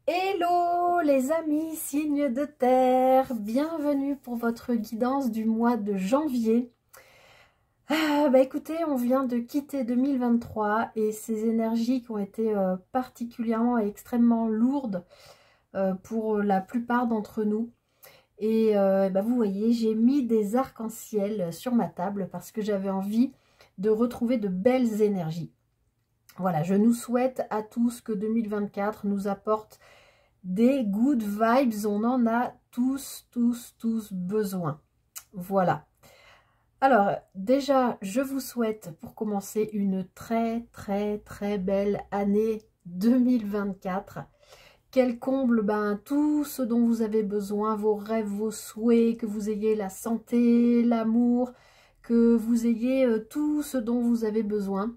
Hello les amis signes de terre, bienvenue pour votre guidance du mois de janvier. Écoutez, on vient de quitter 2023 et ces énergies qui ont été particulièrement et extrêmement lourdes pour la plupart d'entre nous. Et vous voyez, j'ai mis des arcs-en-ciel sur ma table parce que j'avais envie de retrouver de belles énergies. Voilà, je nous souhaite à tous que 2024 nous apporte des good vibes. On en a tous besoin. Voilà. Alors, déjà, je vous souhaite pour commencer une très belle année 2024. Qu'elle comble tout ce dont vous avez besoin, vos rêves, vos souhaits, que vous ayez la santé, l'amour, que vous ayez tout ce dont vous avez besoin.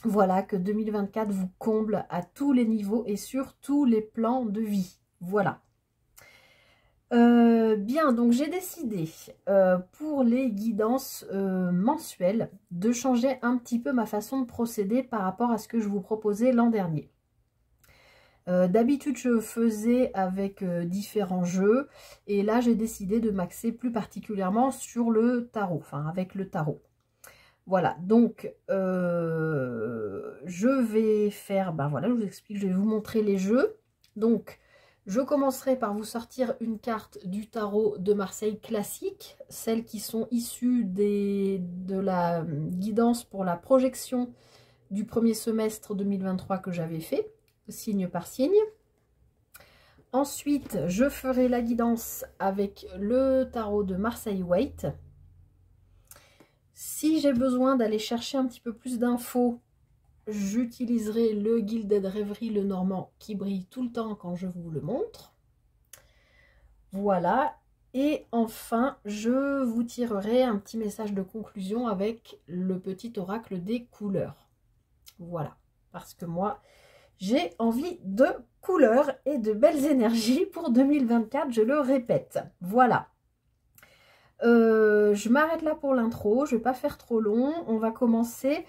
Voilà, que 2024 vous comble à tous les niveaux et sur tous les plans de vie. Voilà. Bien, donc j'ai décidé pour les guidances mensuelles de changer un petit peu ma façon de procéder par rapport à ce que je vous proposais l'an dernier. D'habitude, je faisais avec différents jeux et là, j'ai décidé de m'axer plus particulièrement sur le tarot, enfin avec le tarot. Voilà, donc je vais faire, voilà, je vous explique, je vais vous montrer les jeux. Donc, je commencerai par vous sortir une carte du tarot de Marseille classique, celles qui sont issues de la guidance pour la projection du premier semestre 2023 que j'avais fait, signe par signe. Ensuite, je ferai la guidance avec le tarot de Marseille Waite. Si j'ai besoin d'aller chercher un petit peu plus d'infos, j'utiliserai le Gilded Rêverie, le normand, qui brille tout le temps quand je vous le montre. Voilà. Et enfin, je vous tirerai un petit message de conclusion avec le petit oracle des couleurs. Voilà. Parce que moi, j'ai envie de couleurs et de belles énergies pour 2024, je le répète. Voilà. Je m'arrête là pour l'intro, je ne vais pas faire trop long, on va commencer.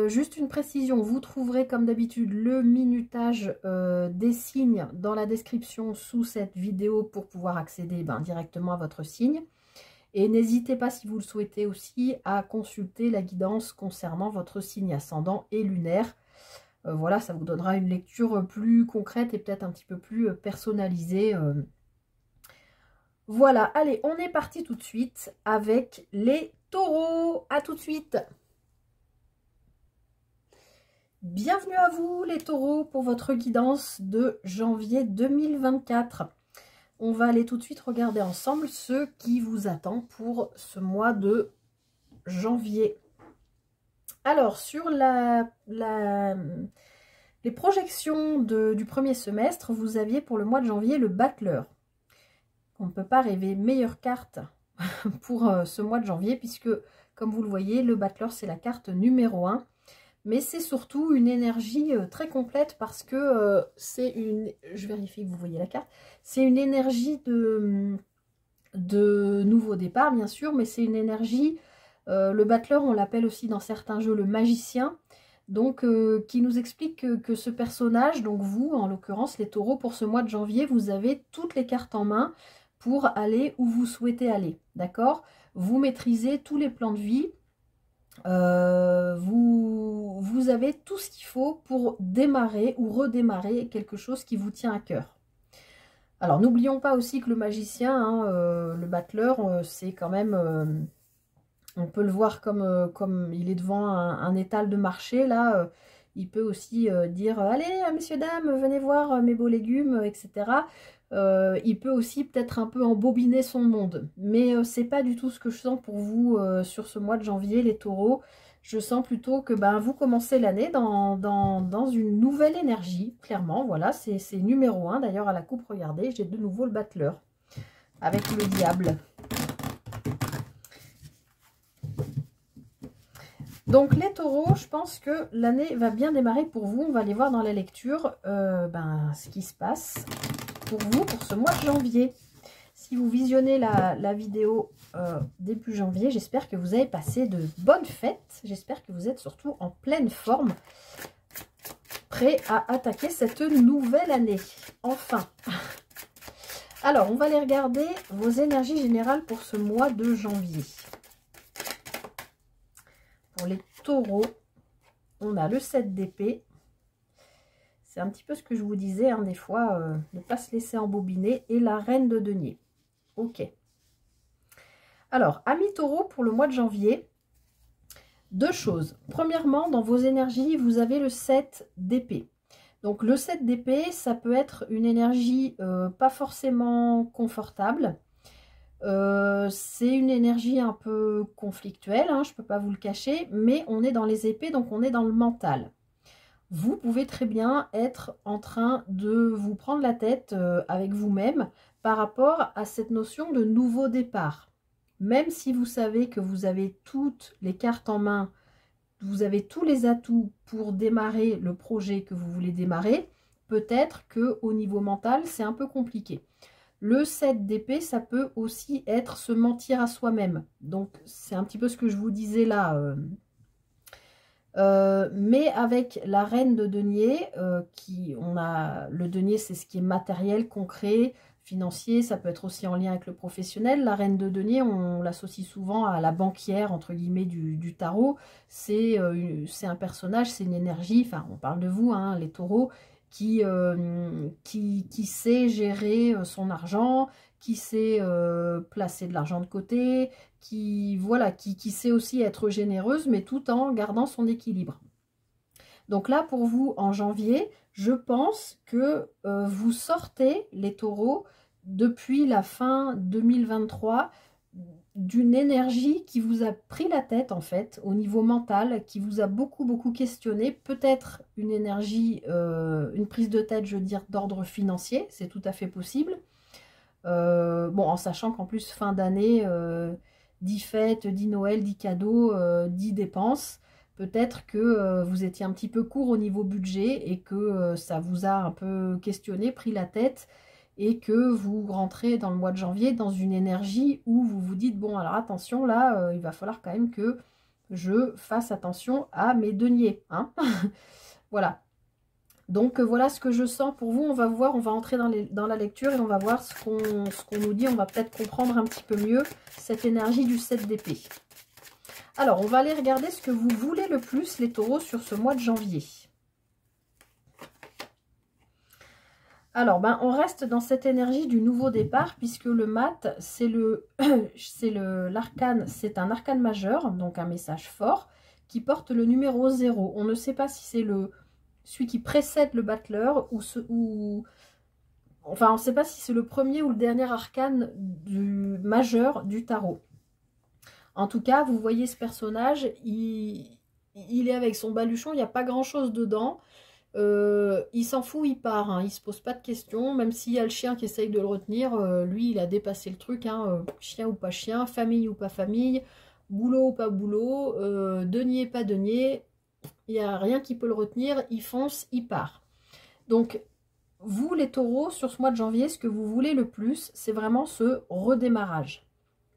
Juste une précision, vous trouverez comme d'habitude le minutage des signes dans la description sous cette vidéo pour pouvoir accéder directement à votre signe. Et n'hésitez pas, si vous le souhaitez aussi, à consulter la guidance concernant votre signe ascendant et lunaire. Voilà, ça vous donnera une lecture plus concrète et peut-être un petit peu plus personnalisée. Voilà, allez, on est parti tout de suite avec les taureaux. À tout de suite. Bienvenue à vous les taureaux pour votre guidance de janvier 2024. On va aller tout de suite regarder ensemble ce qui vous attend pour ce mois de janvier. Alors, sur les projections du premier semestre, vous aviez pour le mois de janvier le battleur. On ne peut pas rêver meilleure carte pour ce mois de janvier puisque, comme vous le voyez, le battleur, c'est la carte numéro 1. Mais c'est surtout une énergie très complète parce que c'est une... Je vérifie que vous voyez la carte. C'est une énergie de nouveau départ, bien sûr, mais c'est une énergie... le battleur, on l'appelle aussi dans certains jeux le magicien. Donc, qui nous explique que ce personnage, donc vous, en l'occurrence, les taureaux, pour ce mois de janvier, vous avez toutes les cartes en main pour aller où vous souhaitez aller, d'accord? Vous maîtrisez tous les plans de vie, vous avez tout ce qu'il faut pour démarrer ou redémarrer quelque chose qui vous tient à cœur. Alors, n'oublions pas aussi que le magicien, le battleur, c'est quand même... on peut le voir comme il est devant un étal de marché, là... il peut aussi dire « Allez, messieurs, dames, venez voir mes beaux légumes, etc. » Il peut aussi peut-être un peu embobiner son monde. Mais c'est pas du tout ce que je sens pour vous sur ce mois de janvier, les taureaux. Je sens plutôt que vous commencez l'année dans une nouvelle énergie, clairement. Voilà, c'est numéro 1. D'ailleurs, à la coupe, regardez, j'ai de nouveau le battleur avec le diable. Donc les taureaux, je pense que l'année va bien démarrer pour vous. On va aller voir dans la lecture ce qui se passe pour vous pour ce mois de janvier. Si vous visionnez la vidéo début janvier, j'espère que vous avez passé de bonnes fêtes. J'espère que vous êtes surtout en pleine forme, prêts à attaquer cette nouvelle année. Enfin. Alors, on va aller regarder vos énergies générales pour ce mois de janvier. Pour les taureaux, on a le 7 d'épée. C'est un petit peu ce que je vous disais, hein, des fois, ne pas se laisser embobiner. Et la reine de denier. Ok. Alors, amis taureaux, pour le mois de janvier, deux choses. Premièrement, dans vos énergies, vous avez le 7 d'épée. Donc, le 7 d'épée, ça peut être une énergie pas forcément confortable. C'est une énergie un peu conflictuelle, hein, je ne peux pas vous le cacher, mais on est dans les épées, donc on est dans le mental. Vous pouvez très bien être en train de vous prendre la tête avec vous-même par rapport à cette notion de nouveau départ. Même si vous savez que vous avez toutes les cartes en main, vous avez tous les atouts pour démarrer le projet que vous voulez démarrer, peut-être qu'au niveau mental, c'est un peu compliqué. Le 7 d'épée, ça peut aussi être se mentir à soi-même. Donc, c'est un petit peu ce que je vous disais là. Mais avec la reine de denier, le denier, c'est ce qui est matériel, concret, financier, ça peut être aussi en lien avec le professionnel. La reine de denier, on l'associe souvent à la banquière, entre guillemets, du tarot. C'est un personnage, c'est une énergie, enfin, on parle de vous, hein, les taureaux, qui sait gérer son argent, qui sait placer de l'argent de côté, qui sait aussi être généreuse, mais tout en gardant son équilibre. Donc là, pour vous, en janvier, je pense que vous sortez, les taureaux, depuis la fin 2023, d'une énergie qui vous a pris la tête, en fait, au niveau mental, qui vous a beaucoup, beaucoup questionné. Peut-être une énergie, une prise de tête, je veux dire, d'ordre financier, c'est tout à fait possible. Bon, en sachant qu'en plus, fin d'année, dit fête, dit Noël, dit cadeau, dit dépenses, peut-être que vous étiez un petit peu court au niveau budget et que ça vous a un peu questionné, pris la tête, et que vous rentrez dans le mois de janvier dans une énergie où vous vous dites, bon, alors attention, là, il va falloir quand même que je fasse attention à mes deniers, hein. Voilà. Donc voilà ce que je sens pour vous. On va voir, on va entrer dans la lecture et on va voir ce qu'on nous dit. On va peut-être comprendre un petit peu mieux cette énergie du 7 d'épée. Alors, on va aller regarder ce que vous voulez le plus, les taureaux, sur ce mois de janvier. Alors, on reste dans cette énergie du nouveau départ, puisque le mat, c'est l'arcane, c'est un arcane majeur, donc un message fort, qui porte le numéro 0. On ne sait pas si c'est celui qui précède le battleur, enfin, on ne sait pas si c'est le premier ou le dernier arcane majeur du tarot. En tout cas, vous voyez ce personnage, il est avec son baluchon, il n'y a pas grand-chose dedans. Il s'en fout, il part, hein, il se pose pas de questions, même s'il y a le chien qui essaye de le retenir, lui il a dépassé le truc, hein, chien ou pas chien, famille ou pas famille, boulot ou pas boulot, denier pas denier, il n'y a rien qui peut le retenir, il fonce, il part. Donc vous les taureaux, sur ce mois de janvier, ce que vous voulez le plus, c'est vraiment ce redémarrage,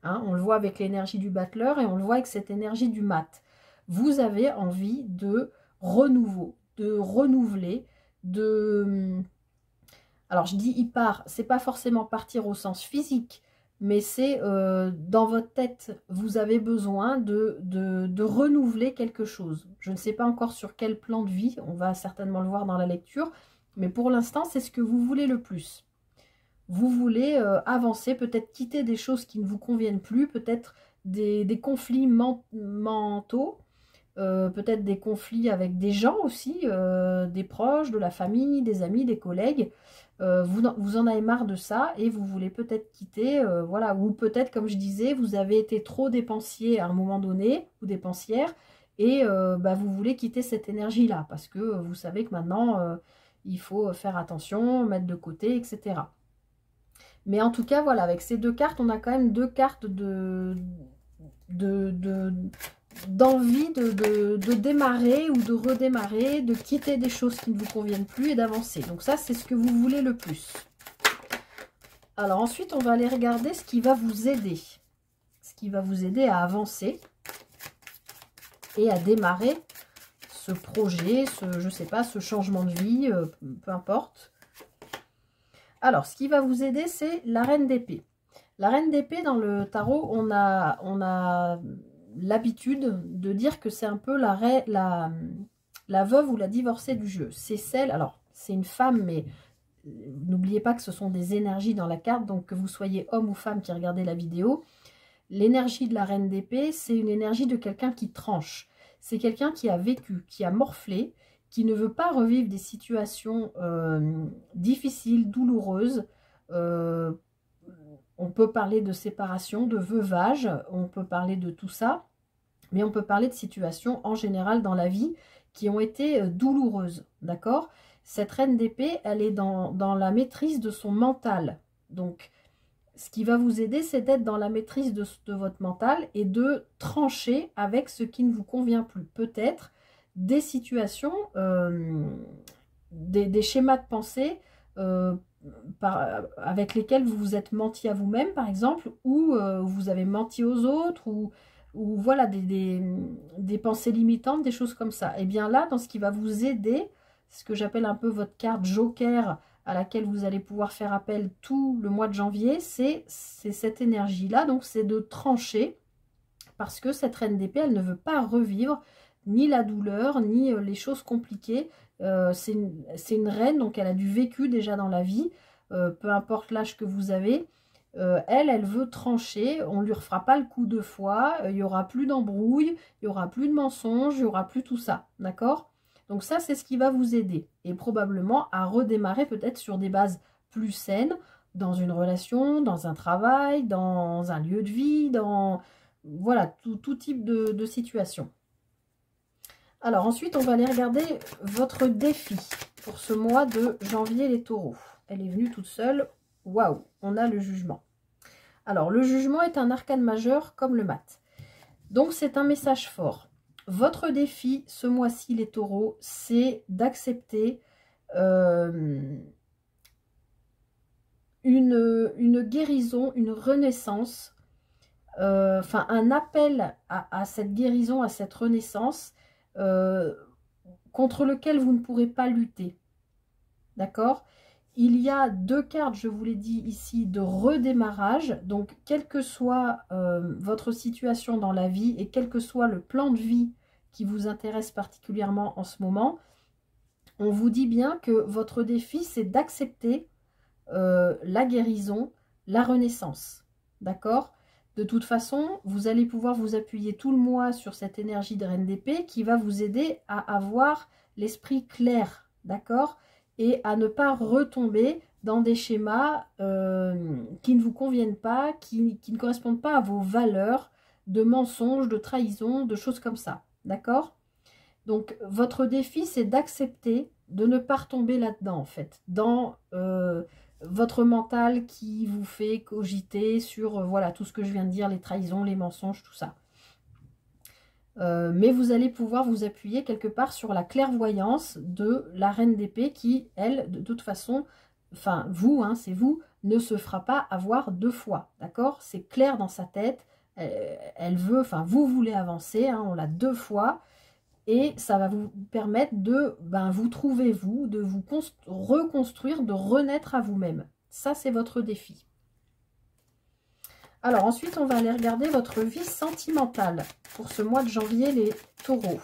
hein, on le voit avec l'énergie du battleur et on le voit avec cette énergie du mat. Vous avez envie de renouveau, de renouveler, alors je dis il part, c'est pas forcément partir au sens physique, mais c'est dans votre tête, vous avez besoin de renouveler quelque chose. Je ne sais pas encore sur quel plan de vie, on va certainement le voir dans la lecture, mais pour l'instant c'est ce que vous voulez le plus. Vous voulez avancer, peut-être quitter des choses qui ne vous conviennent plus, peut-être des conflits mentaux, peut-être des conflits avec des gens aussi, des proches, de la famille, des amis, des collègues. Vous en avez marre de ça et vous voulez peut-être quitter, voilà, ou peut-être, comme je disais, vous avez été trop dépensier à un moment donné, ou dépensière, et vous voulez quitter cette énergie-là, parce que vous savez que maintenant, il faut faire attention, mettre de côté, etc. Mais en tout cas, voilà, avec ces deux cartes, on a quand même deux cartes d'envie de démarrer ou de redémarrer, de quitter des choses qui ne vous conviennent plus et d'avancer. Donc ça, c'est ce que vous voulez le plus. Alors ensuite, on va aller regarder ce qui va vous aider. Ce qui va vous aider à avancer et à démarrer ce projet, je sais pas, ce changement de vie, peu importe. Alors, ce qui va vous aider, c'est la reine d'épée. La reine d'épée, dans le tarot, on a l'habitude de dire que c'est un peu la veuve ou la divorcée du jeu. C'est celle, alors c'est une femme, mais n'oubliez pas que ce sont des énergies dans la carte, donc que vous soyez homme ou femme qui regardez la vidéo, l'énergie de la reine d'épée, c'est une énergie de quelqu'un qui tranche. C'est quelqu'un qui a vécu, qui a morflé, qui ne veut pas revivre des situations difficiles, douloureuses. On peut parler de séparation, de veuvage, on peut parler de tout ça, mais on peut parler de situations en général dans la vie qui ont été douloureuses, d'accord? Cette reine d'épée, elle est dans la maîtrise de son mental. Donc, ce qui va vous aider, c'est d'être dans la maîtrise de votre mental et de trancher avec ce qui ne vous convient plus. Peut-être des situations, des schémas de pensée avec lesquels vous vous êtes menti à vous-même, par exemple, ou vous avez menti aux autres, ou voilà, des pensées limitantes, des choses comme ça. Et bien là, dans ce qui va vous aider, ce que j'appelle un peu votre carte joker, à laquelle vous allez pouvoir faire appel tout le mois de janvier, c'est cette énergie-là. Donc, c'est de trancher, parce que cette reine d'épée, elle ne veut pas revivre ni la douleur, ni les choses compliquées. C'est une reine, donc elle a du vécu déjà dans la vie, peu importe l'âge que vous avez. Elle veut trancher, on ne lui refera pas le coup deux fois, il n'y aura plus d'embrouille, il n'y aura plus de mensonges, il n'y aura plus tout ça, d'accord? Donc ça, c'est ce qui va vous aider, et probablement à redémarrer peut-être sur des bases plus saines, dans une relation, dans un travail, dans un lieu de vie, dans voilà, tout type de situation. Alors ensuite, on va aller regarder votre défi pour ce mois de janvier, les taureaux. Elle est venue toute seule. Waouh, on a le jugement. Alors, le jugement est un arcane majeur comme le mat. Donc, c'est un message fort. Votre défi, ce mois-ci, les taureaux, c'est d'accepter une guérison, une renaissance, enfin, un appel à cette guérison, à cette renaissance, contre lequel vous ne pourrez pas lutter. D'accord? Il y a deux cartes, je vous l'ai dit ici, de redémarrage. Donc, quelle que soit votre situation dans la vie et quel que soit le plan de vie qui vous intéresse particulièrement en ce moment, on vous dit bien que votre défi, c'est d'accepter la guérison, la renaissance. D'accord? De toute façon, vous allez pouvoir vous appuyer tout le mois sur cette énergie de reine d'épée qui va vous aider à avoir l'esprit clair. D'accord? Et à ne pas retomber dans des schémas qui ne vous conviennent pas, qui ne correspondent pas à vos valeurs de mensonges, de trahison, de choses comme ça. D'accord? Donc, votre défi, c'est d'accepter de ne pas retomber là-dedans, en fait. Dans votre mental qui vous fait cogiter sur voilà, tout ce que je viens de dire, les trahisons, les mensonges, tout ça. Mais vous allez pouvoir vous appuyer quelque part sur la clairvoyance de la reine d'épée qui, elle, de toute façon, enfin vous, hein, c'est vous, ne se fera pas avoir deux fois, d'accord? C'est clair dans sa tête, elle veut, enfin vous voulez avancer, hein, on l'a deux fois, et ça va vous permettre de vous trouver vous, de vous reconstruire, de renaître à vous-même. Ça, c'est votre défi. Alors ensuite, on va aller regarder votre vie sentimentale pour ce mois de janvier, les taureaux.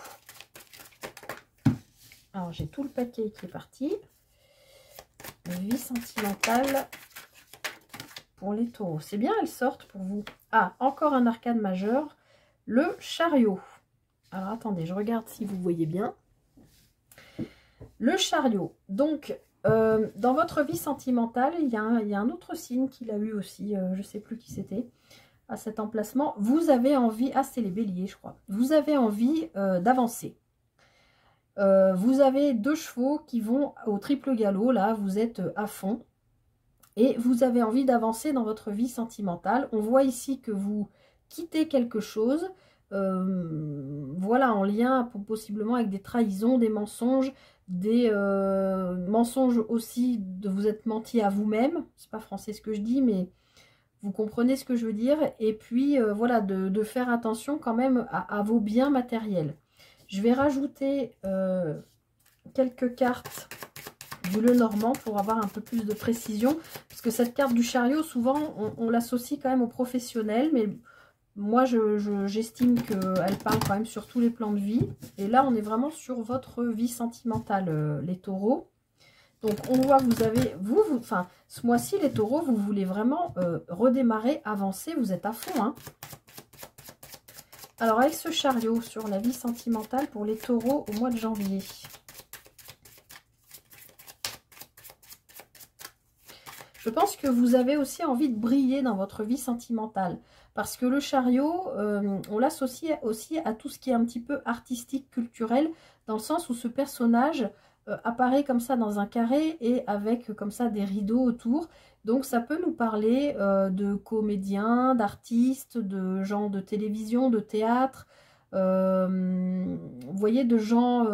Alors, j'ai tout le paquet qui est parti. Vie sentimentale pour les taureaux. C'est bien, elles sortent pour vous. Ah, encore un arcane majeur, le chariot. Alors, attendez, je regarde si vous voyez bien. Le chariot. Donc, dans votre vie sentimentale, il y a un autre signe qui l'a eu aussi, je ne sais plus qui c'était, à cet emplacement. Vous avez envie, ah c'est les béliers je crois, vous avez envie d'avancer. Vous avez deux chevaux qui vont au triple galop, là vous êtes à fond. Et vous avez envie d'avancer dans votre vie sentimentale. On voit ici que vous quittez quelque chose, voilà, en lien possiblement avec des trahisons, des mensonges, des mensonges aussi de vous être menti à vous-même. C'est pas français ce que je dis, mais vous comprenez ce que je veux dire. Et puis voilà, de faire attention quand même à vos biens matériels. Je vais rajouter quelques cartes du Lenormand pour avoir un peu plus de précision. Parce que cette carte du chariot, souvent, on l'associe quand même aux professionnels. Mais moi, j'estime qu'elle parle quand même sur tous les plans de vie. Et là, on est vraiment sur votre vie sentimentale, les taureaux. Donc, on voit que vous avez, enfin, ce mois-ci, les taureaux, vous voulez vraiment redémarrer, avancer. Vous êtes à fond, hein. Alors, avec ce chariot sur la vie sentimentale pour les taureaux au mois de janvier. Je pense que vous avez aussi envie de briller dans votre vie sentimentale. Parce que le chariot, on l'associe aussi à tout ce qui est un petit peu artistique, culturel, dans le sens où ce personnage apparaît comme ça dans un carré et avec comme ça des rideaux autour. Donc ça peut nous parler de comédiens, d'artistes, de gens de télévision, de théâtre, vous voyez, de gens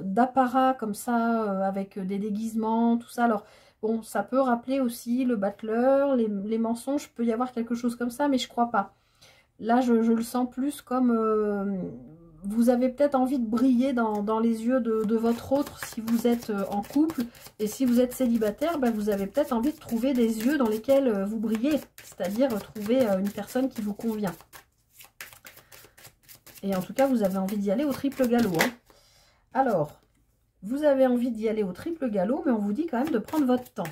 d'apparat comme ça, avec des déguisements, tout ça. Alors, bon, ça peut rappeler aussi le battleur, les mensonges, peut y avoir quelque chose comme ça, mais je crois pas. Là, je le sens plus comme vous avez peut-être envie de briller dans les yeux de votre autre si vous êtes en couple. Et si vous êtes célibataire, ben, vous avez peut-être envie de trouver des yeux dans lesquels vous brillez. C'est-à-dire trouver une personne qui vous convient. Et en tout cas, vous avez envie d'y aller au triple galop, hein. Alors, vous avez envie d'y aller au triple galop, mais on vous dit quand même de prendre votre temps.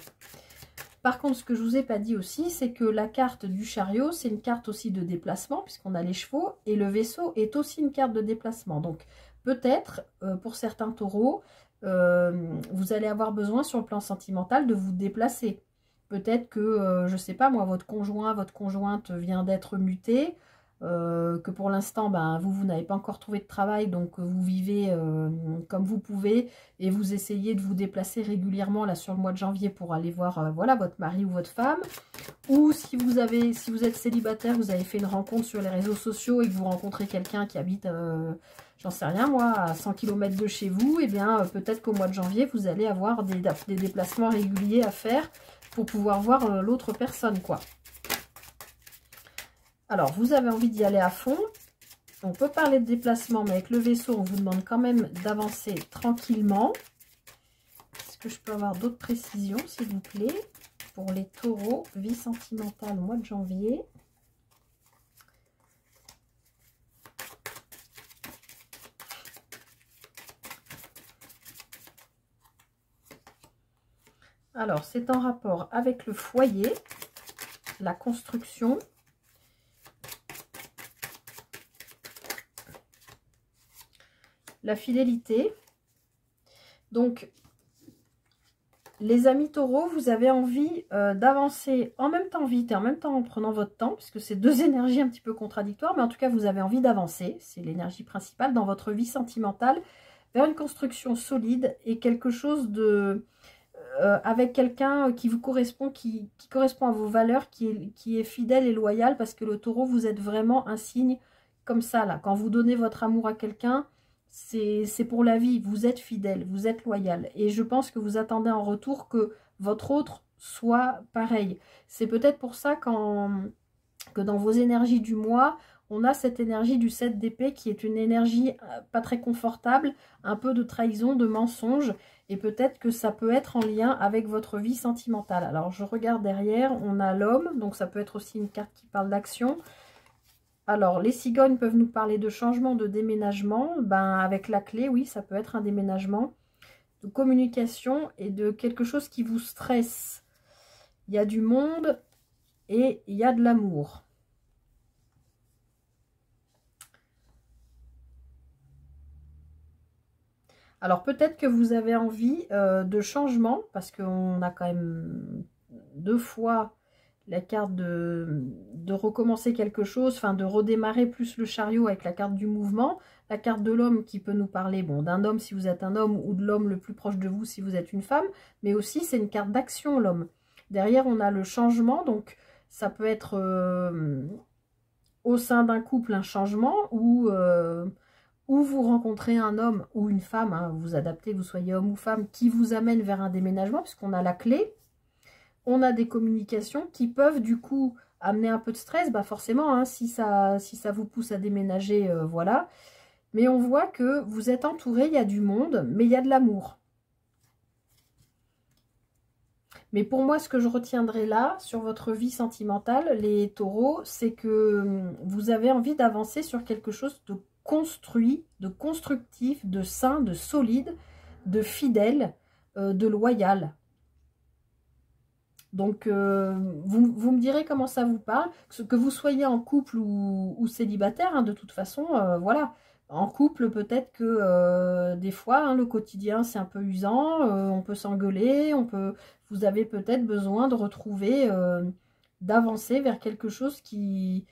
Par contre, ce que je ne vous ai pas dit aussi, c'est que la carte du chariot, c'est une carte aussi de déplacement, puisqu'on a les chevaux, et le vaisseau est aussi une carte de déplacement. Donc, peut-être, pour certains taureaux, vous allez avoir besoin sur le plan sentimental de vous déplacer. Peut-être que, je ne sais pas moi, votre conjoint, votre conjointe vient d'être muté, que pour l'instant, ben, vous n'avez pas encore trouvé de travail, donc vous vivez comme vous pouvez et vous essayez de vous déplacer régulièrement là sur le mois de janvier pour aller voir voilà, votre mari ou votre femme. Ou si vous êtes célibataire, vous avez fait une rencontre sur les réseaux sociaux et que vous rencontrez quelqu'un qui habite, j'en sais rien moi, à 100 km de chez vous, et bien peut-être qu'au mois de janvier, vous allez avoir des déplacements réguliers à faire pour pouvoir voir l'autre personne, quoi. Alors, vous avez envie d'y aller à fond. On peut parler de déplacement, mais avec le vaisseau, on vous demande quand même d'avancer tranquillement. Est-ce que je peux avoir d'autres précisions, s'il vous plaît, pour les taureaux, vie sentimentale au mois de janvier? Alors, c'est en rapport avec le foyer, la construction, la fidélité. Donc, les amis taureaux, vous avez envie d'avancer en même temps vite et en même temps en prenant votre temps, puisque c'est deux énergies un petit peu contradictoires, mais en tout cas, vous avez envie d'avancer, c'est l'énergie principale dans votre vie sentimentale, vers une construction solide et quelque chose de... avec quelqu'un qui vous correspond, qui correspond à vos valeurs, qui est fidèle et loyal, parce que le taureau, vous êtes vraiment un signe comme ça, là. Quand vous donnez votre amour à quelqu'un, c'est pour la vie, vous êtes fidèle, vous êtes loyal. Et je pense que vous attendez en retour que votre autre soit pareil. C'est peut-être pour ça que dans vos énergies du mois, on a cette énergie du 7 d'épée qui est une énergie pas très confortable, un peu de trahison, de mensonge. Et peut-être que ça peut être en lien avec votre vie sentimentale. Alors, je regarde derrière, on a l'homme, donc ça peut être aussi une carte qui parle d'action. Alors, les cigognes peuvent nous parler de changement, de déménagement. Ben, avec la clé, oui, ça peut être un déménagement, de communication et de quelque chose qui vous stresse. Il y a du monde et il y a de l'amour. Alors, peut-être que vous avez envie de changement, parce qu'on a quand même 2 fois la carte de recommencer quelque chose, enfin de redémarrer, plus le chariot avec la carte du mouvement, la carte de l'homme qui peut nous parler, bon, d'un homme si vous êtes un homme, ou de l'homme le plus proche de vous si vous êtes une femme, mais aussi c'est une carte d'action, l'homme. Derrière, on a le changement, donc ça peut être au sein d'un couple un changement, ou vous rencontrez un homme ou une femme, hein, vous adaptez, vous soyez homme ou femme, qui vous amène vers un déménagement, puisqu'on a la clé. On a des communications qui peuvent du coup amener un peu de stress, bah forcément, hein, si ça vous pousse à déménager, voilà. Mais on voit que vous êtes entouré, il y a du monde, mais il y a de l'amour. Mais pour moi, ce que je retiendrai là, sur votre vie sentimentale, les taureaux, c'est que vous avez envie d'avancer sur quelque chose de construit, de constructif, de sain, de solide, de fidèle, de loyal. Donc, vous me direz comment ça vous parle, que vous soyez en couple ou célibataire, hein, de toute façon, voilà. En couple, peut-être que des fois, hein, le quotidien, c'est un peu usant, on peut s'engueuler, vous avez peut-être besoin de retrouver, d'avancer vers quelque chose qui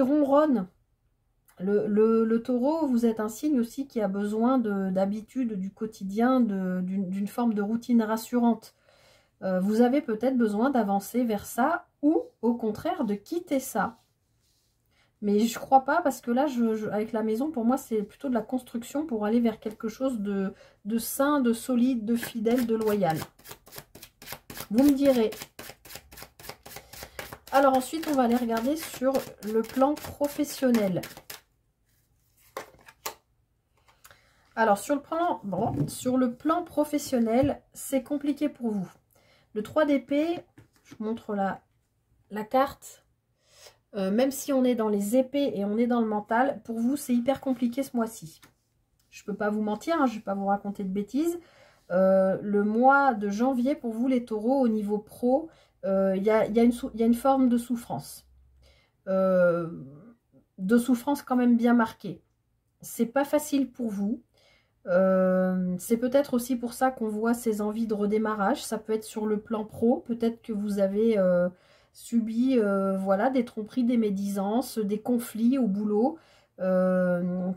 ronronne. Le taureau, vous êtes un signe aussi qui a besoin d'habitude du quotidien, d'une forme de routine rassurante. Vous avez peut-être besoin d'avancer vers ça ou au contraire de quitter ça. Mais je crois pas parce que là, avec la maison, pour moi, c'est plutôt de la construction pour aller vers quelque chose de sain, de solide, de fidèle, de loyal. Vous me direz. Alors ensuite, on va aller regarder sur le plan professionnel. Alors sur le plan professionnel, c'est compliqué pour vous. Le 3 d'épée, je vous montre la carte. Même si on est dans les épées et on est dans le mental, pour vous, c'est hyper compliqué ce mois-ci. Je ne peux pas vous mentir, hein, je ne vais pas vous raconter de bêtises. Le mois de janvier, pour vous, les taureaux, au niveau pro, il y a une forme de souffrance. De souffrance quand même bien marquée. C'est pas facile pour vous. C'est peut-être aussi pour ça qu'on voit ces envies de redémarrage. Ça peut être sur le plan pro. Peut-être que vous avez subi voilà, des tromperies, des médisances, des conflits au boulot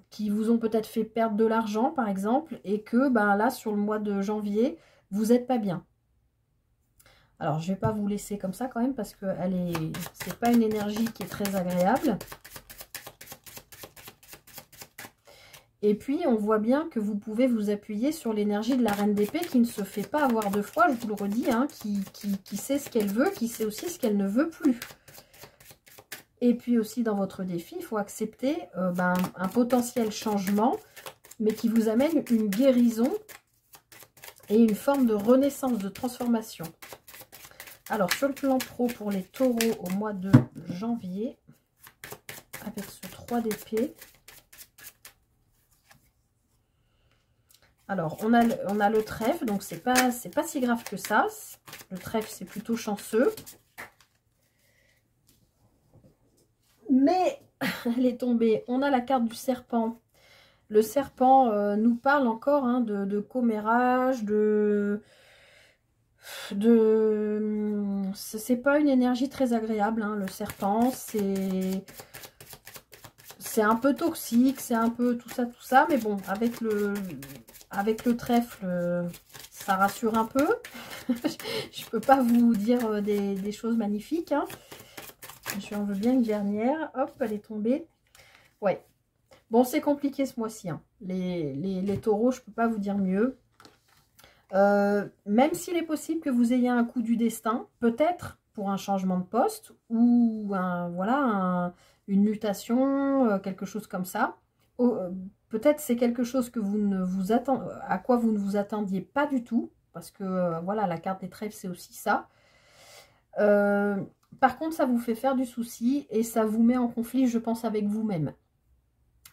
qui vous ont peut-être fait perdre de l'argent par exemple et que ben, là sur le mois de janvier vous n'êtes pas bien. Alors je ne vais pas vous laisser comme ça quand même parce que c'est pas une énergie qui est très agréable. Et puis, on voit bien que vous pouvez vous appuyer sur l'énergie de la reine d'épée qui ne se fait pas avoir deux fois, je vous le redis, hein, qui sait ce qu'elle veut, qui sait aussi ce qu'elle ne veut plus. Et puis aussi, dans votre défi, il faut accepter un potentiel changement, mais qui vous amène une guérison et une forme de renaissance, de transformation. Alors, sur le plan pro, pour les taureaux au mois de janvier, avec ce 3 d'épée, alors, on a le trèfle, donc c'est pas si grave que ça. Le trèfle, c'est plutôt chanceux. Mais, elle est tombée. On a la carte du serpent. Le serpent nous parle encore hein, de commérage, c'est pas une énergie très agréable, hein, le serpent. C'est un peu toxique, c'est un peu tout ça. Mais bon, avec le trèfle, ça rassure un peu. Je peux pas vous dire des choses magnifiques. Hein. J'en veux bien une dernière. Hop, elle est tombée. Ouais. Bon, c'est compliqué ce mois-ci. Hein. Les taureaux, je peux pas vous dire mieux. Même s'il est possible que vous ayez un coup du destin, peut-être pour un changement de poste ou une mutation, quelque chose comme ça. Peut-être c'est quelque chose que à quoi vous ne vous attendiez pas du tout, parce que voilà, la carte des trèfles, c'est aussi ça. Par contre, ça vous fait faire du souci et ça vous met en conflit, je pense, avec vous-même.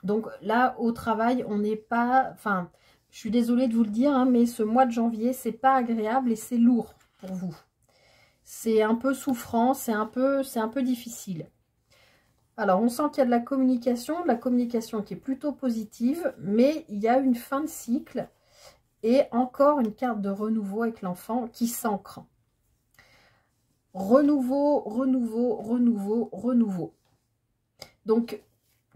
Donc là, au travail, on n'est pas... Enfin, je suis désolée de vous le dire, hein, mais ce mois de janvier, c'est pas agréable et c'est lourd pour vous. C'est un peu souffrant, c'est un peu difficile. Alors, on sent qu'il y a de la communication qui est plutôt positive, mais il y a une fin de cycle et encore une carte de renouveau avec l'enfant qui s'ancre. Renouveau, renouveau, renouveau, renouveau. Donc,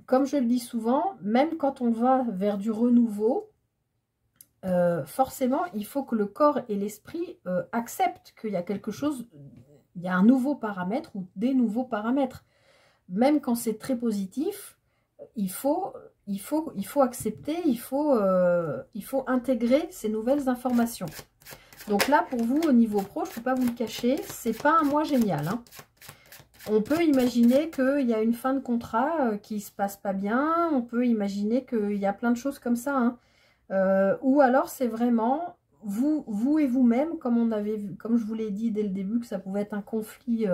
comme je le dis souvent, même quand on va vers du renouveau, forcément, il faut que le corps et l'esprit acceptent qu'il y a quelque chose, il y a un nouveau paramètre ou des nouveaux paramètres. Même quand c'est très positif, il faut accepter, il faut intégrer ces nouvelles informations. Donc là, pour vous, au niveau pro, je ne peux pas vous le cacher, c'est pas un mois génial. Hein. On peut imaginer qu'il y a une fin de contrat qui se passe pas bien. On peut imaginer qu'il y a plein de choses comme ça. Hein. Ou alors c'est vraiment vous et vous-même, comme on avait vu, comme je vous l'ai dit dès le début que ça pouvait être un conflit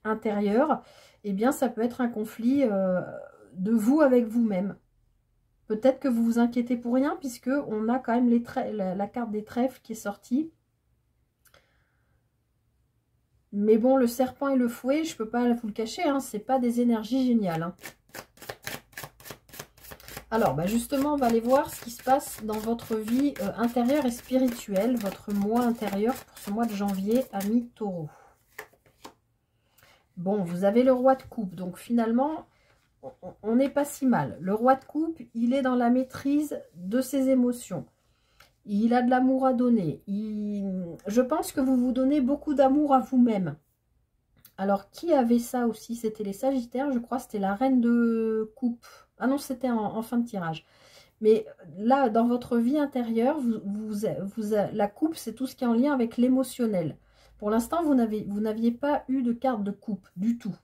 intérieur. Eh bien, ça peut être un conflit de vous avec vous-même. Peut-être que vous vous inquiétez pour rien, puisque on a quand même la carte des trèfles qui est sortie. Mais bon, le serpent et le fouet, je ne peux pas vous le cacher, hein, c'est pas des énergies géniales. Hein. Alors, bah justement, on va aller voir ce qui se passe dans votre vie intérieure et spirituelle, votre mois intérieur pour ce mois de janvier, amis taureau. Bon, vous avez le roi de coupe, donc finalement, on n'est pas si mal. Le roi de coupe, il est dans la maîtrise de ses émotions. Il a de l'amour à donner. Je pense que vous vous donnez beaucoup d'amour à vous-même. Alors, qui avait ça aussi? C'était les Sagittaires, je crois. C'était la reine de coupe. Ah non, c'était en fin de tirage. Mais là, dans votre vie intérieure, la coupe, c'est tout ce qui est en lien avec l'émotionnel. Pour l'instant, vous n'aviez pas eu de carte de coupe du tout.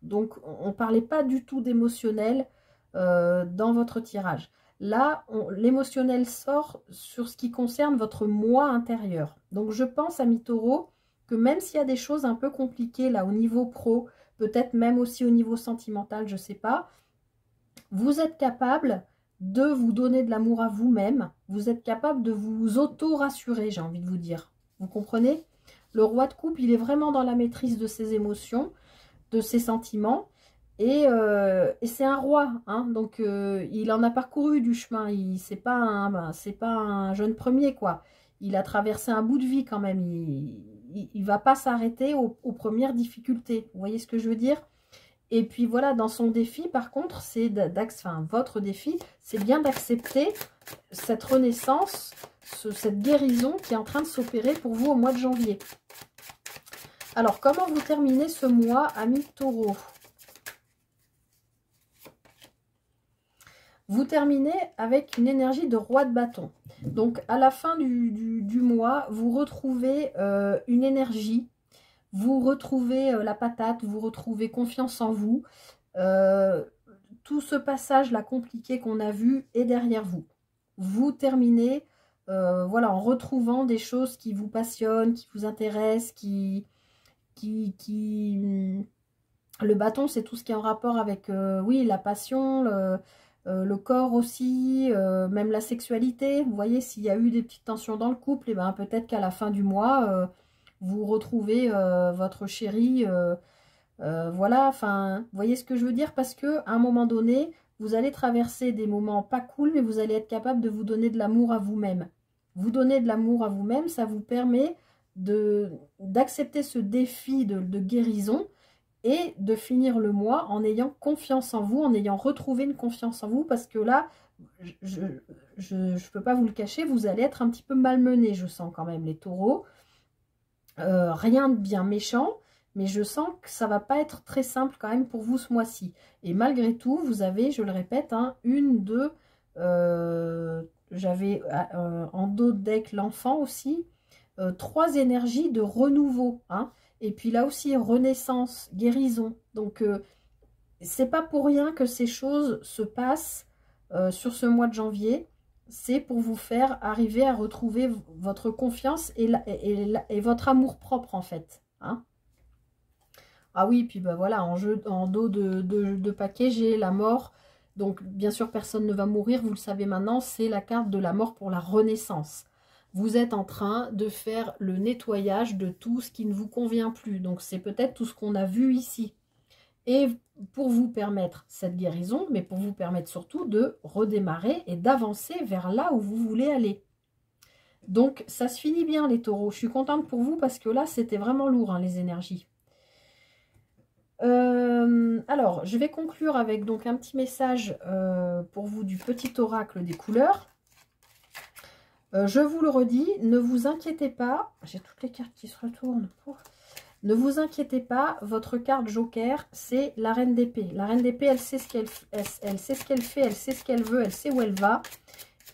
Donc, on ne parlait pas du tout d'émotionnel dans votre tirage. Là, l'émotionnel sort sur ce qui concerne votre moi intérieur. Donc, je pense, amis taureaux, que même s'il y a des choses un peu compliquées là au niveau pro, peut-être même aussi au niveau sentimental, je ne sais pas, vous êtes capable de vous donner de l'amour à vous-même. Vous êtes capable de vous auto-rassurer, j'ai envie de vous dire. Vous comprenez? Le roi de coupe, il est vraiment dans la maîtrise de ses émotions, de ses sentiments. Et c'est un roi, hein, donc il en a parcouru du chemin. C'est pas un jeune premier, quoi. Il a traversé un bout de vie quand même. Il va pas s'arrêter aux premières difficultés. Vous voyez ce que je veux dire? Et puis voilà, dans son défi, par contre, c'est votre défi, c'est bien d'accepter cette renaissance, cette guérison qui est en train de s'opérer pour vous au mois de janvier. Alors, comment vous terminez ce mois, amis taureaux? Vous terminez avec une énergie de roi de bâton. Donc, à la fin du mois, vous retrouvez une énergie, vous retrouvez la patate, vous retrouvez confiance en vous. Tout ce passage-là compliqué qu'on a vu est derrière vous. Vous terminez voilà, en retrouvant des choses qui vous passionnent, qui vous intéressent, le bâton, c'est tout ce qui est en rapport avec, oui, la passion, le corps aussi, même la sexualité. Vous voyez, s'il y a eu des petites tensions dans le couple, et ben peut-être qu'à la fin du mois, vous retrouvez votre chéri. Voilà, enfin, vous voyez ce que je veux dire? Parce qu'à un moment donné, vous allez traverser des moments pas cool, mais vous allez être capable de vous donner de l'amour à vous-même. Vous donner de l'amour à vous-même, ça vous permet d'accepter ce défi de guérison et de finir le mois en ayant confiance en vous, en ayant retrouvé une confiance en vous, parce que là, je ne peux pas vous le cacher, vous allez être un petit peu malmené, je sens quand même, les taureaux. Rien de bien méchant, mais je sens que ça va pas être très simple quand même pour vous ce mois-ci. Et malgré tout, vous avez, je le répète, hein, j'avais en dos de deck l'enfant aussi, 3 énergies de renouveau, hein. Et puis là aussi, renaissance, guérison. Donc, c'est pas pour rien que ces choses se passent sur ce mois de janvier. C'est pour vous faire arriver à retrouver votre confiance et votre amour-propre, en fait. Hein. Ah oui, puis ben voilà, en dos de paquet, j'ai la mort. Donc, bien sûr, personne ne va mourir, vous le savez maintenant, c'est la carte de la mort pour la renaissance. Vous êtes en train de faire le nettoyage de tout ce qui ne vous convient plus. Donc, c'est peut-être tout ce qu'on a vu ici. Et pour vous permettre cette guérison, mais pour vous permettre surtout de redémarrer et d'avancer vers là où vous voulez aller. Donc, ça se finit bien, les taureaux. Je suis contente pour vous parce que là, c'était vraiment lourd, hein, les énergies. Alors, je vais conclure avec donc un petit message pour vous du petit oracle des couleurs. Je vous le redis, ne vous inquiétez pas. J'ai toutes les cartes qui se retournent. Ne vous inquiétez pas, votre carte joker, c'est la reine d'épée. La reine d'épée, elle sait ce qu'elle fait, elle sait ce qu'elle veut, elle sait où elle va.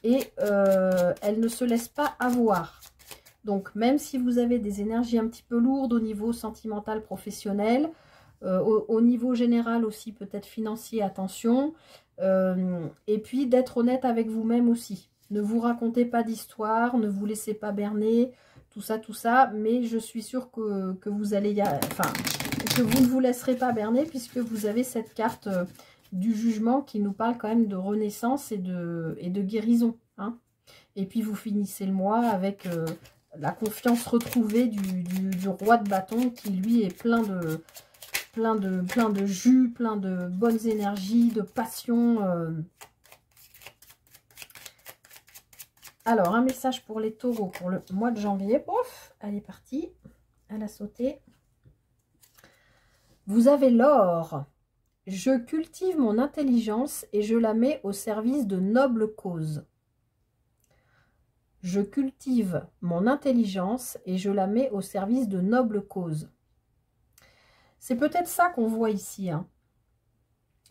Et elle ne se laisse pas avoir. Donc, même si vous avez des énergies un petit peu lourdes au niveau sentimental, professionnel, Au niveau général aussi, peut-être financier, attention. Et puis d'être honnête avec vous-même aussi. Ne vous racontez pas d'histoire, ne vous laissez pas berner, tout ça. Mais je suis sûre que vous allez enfin, que vous ne vous laisserez pas berner puisque vous avez cette carte du jugement qui nous parle quand même de renaissance et de guérison. Hein. Et puis vous finissez le mois avec la confiance retrouvée du roi de bâton qui lui est plein de jus, plein de bonnes énergies, de passion. Alors, un message pour les taureaux pour le mois de janvier. Pouf, elle est partie. Elle a sauté. Vous avez l'or. Je cultive mon intelligence et je la mets au service de nobles causes. Je cultive mon intelligence et je la mets au service de nobles causes. C'est peut-être ça qu'on voit ici, hein.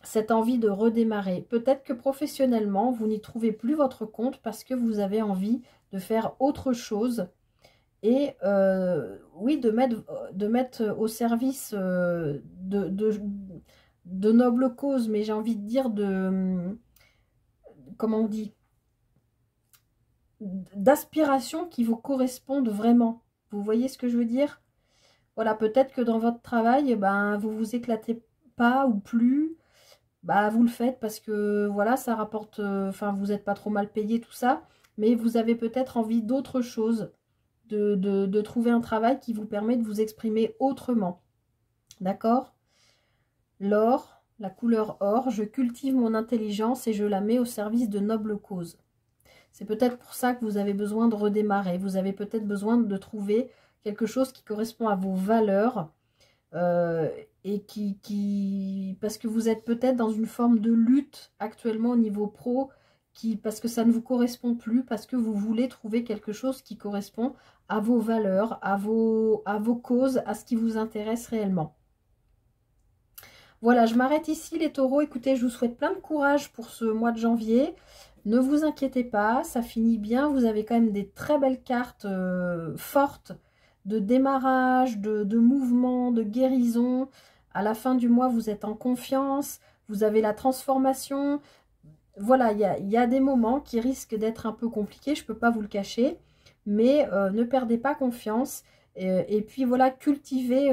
Cette envie de redémarrer. Peut-être que professionnellement, vous n'y trouvez plus votre compte parce que vous avez envie de faire autre chose. Et oui, de mettre au service de nobles causes, mais j'ai envie de dire comment on dit, d'aspirations qui vous correspondent vraiment. Vous voyez ce que je veux dire? Voilà, peut-être que dans votre travail, ben, vous vous éclatez pas ou plus. Bah, vous le faites parce que voilà, ça rapporte, enfin, vous n'êtes pas trop mal payé, tout ça, mais vous avez peut-être envie d'autre chose, de trouver un travail qui vous permet de vous exprimer autrement. D'accord? L'or, la couleur or, je cultive mon intelligence et je la mets au service de nobles causes. C'est peut-être pour ça que vous avez besoin de redémarrer. Vous avez peut-être besoin de trouver quelque chose qui correspond à vos valeurs. Et parce que vous êtes peut-être dans une forme de lutte actuellement au niveau pro, parce que ça ne vous correspond plus, parce que vous voulez trouver quelque chose qui correspond à vos valeurs, à vos causes, à ce qui vous intéresse réellement. Voilà, je m'arrête ici les taureaux. Écoutez, je vous souhaite plein de courage pour ce mois de janvier. Ne vous inquiétez pas, ça finit bien. Vous avez quand même des très belles cartes fortes, de démarrage, de mouvement, de guérison. À la fin du mois, vous êtes en confiance, vous avez la transformation. Voilà, il y a des moments qui risquent d'être un peu compliqués, je ne peux pas vous le cacher, mais ne perdez pas confiance. Et puis voilà, cultivez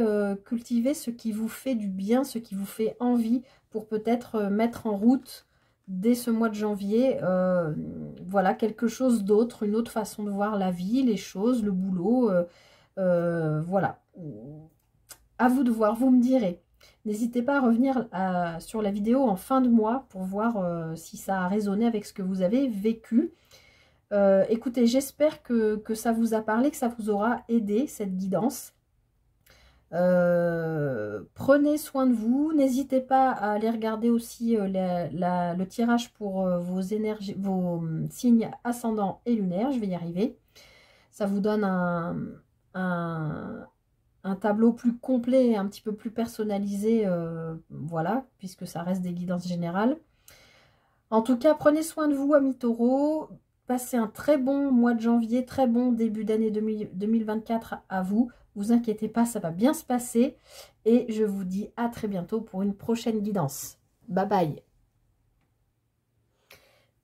ce qui vous fait du bien, ce qui vous fait envie pour peut-être mettre en route dès ce mois de janvier, voilà, quelque chose d'autre, une autre façon de voir la vie, les choses, le boulot. Voilà, à vous de voir, vous me direz. N'hésitez pas à revenir sur la vidéo en fin de mois pour voir si ça a résonné avec ce que vous avez vécu. Écoutez, j'espère que ça vous a parlé, que ça vous aura aidé, cette guidance. Prenez soin de vous, n'hésitez pas à aller regarder aussi le tirage pour vos énergies, vos signes ascendants et lunaires, je vais y arriver. Ça vous donne un tableau plus complet, un petit peu plus personnalisé, voilà, puisque ça reste des guidances générales. En tout cas, prenez soin de vous, amis taureaux. Passez un très bon mois de janvier, très bon début d'année 2024 à vous. Vous inquiétez pas, ça va bien se passer. Et je vous dis à très bientôt pour une prochaine guidance. Bye bye.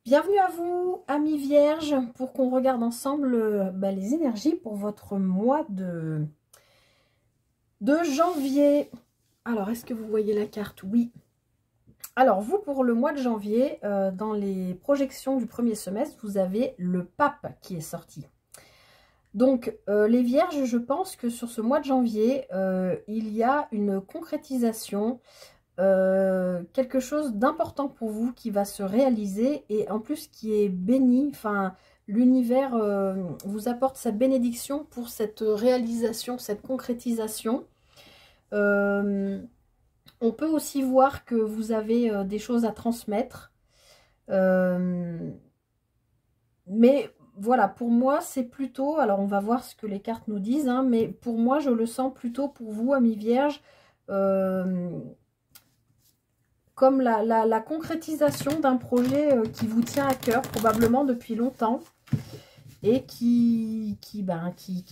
Bienvenue à vous, amis vierges, pour qu'on regarde ensemble les énergies pour votre mois de janvier. Alors, est-ce que vous voyez la carte? Oui. Alors, vous, pour le mois de janvier, dans les projections du premier semestre, vous avez le pape qui est sorti. Donc, les vierges, je pense que sur ce mois de janvier, il y a une concrétisation, quelque chose d'important pour vous qui va se réaliser et en plus qui est béni. Enfin, l'univers vous apporte sa bénédiction pour cette réalisation, cette concrétisation. On peut aussi voir que vous avez des choses à transmettre. Mais voilà, pour moi, c'est plutôt... Alors, on va voir ce que les cartes nous disent. Hein, mais pour moi, je le sens plutôt pour vous, amis vierges, comme la concrétisation d'un projet qui vous tient à cœur, probablement depuis longtemps. et qui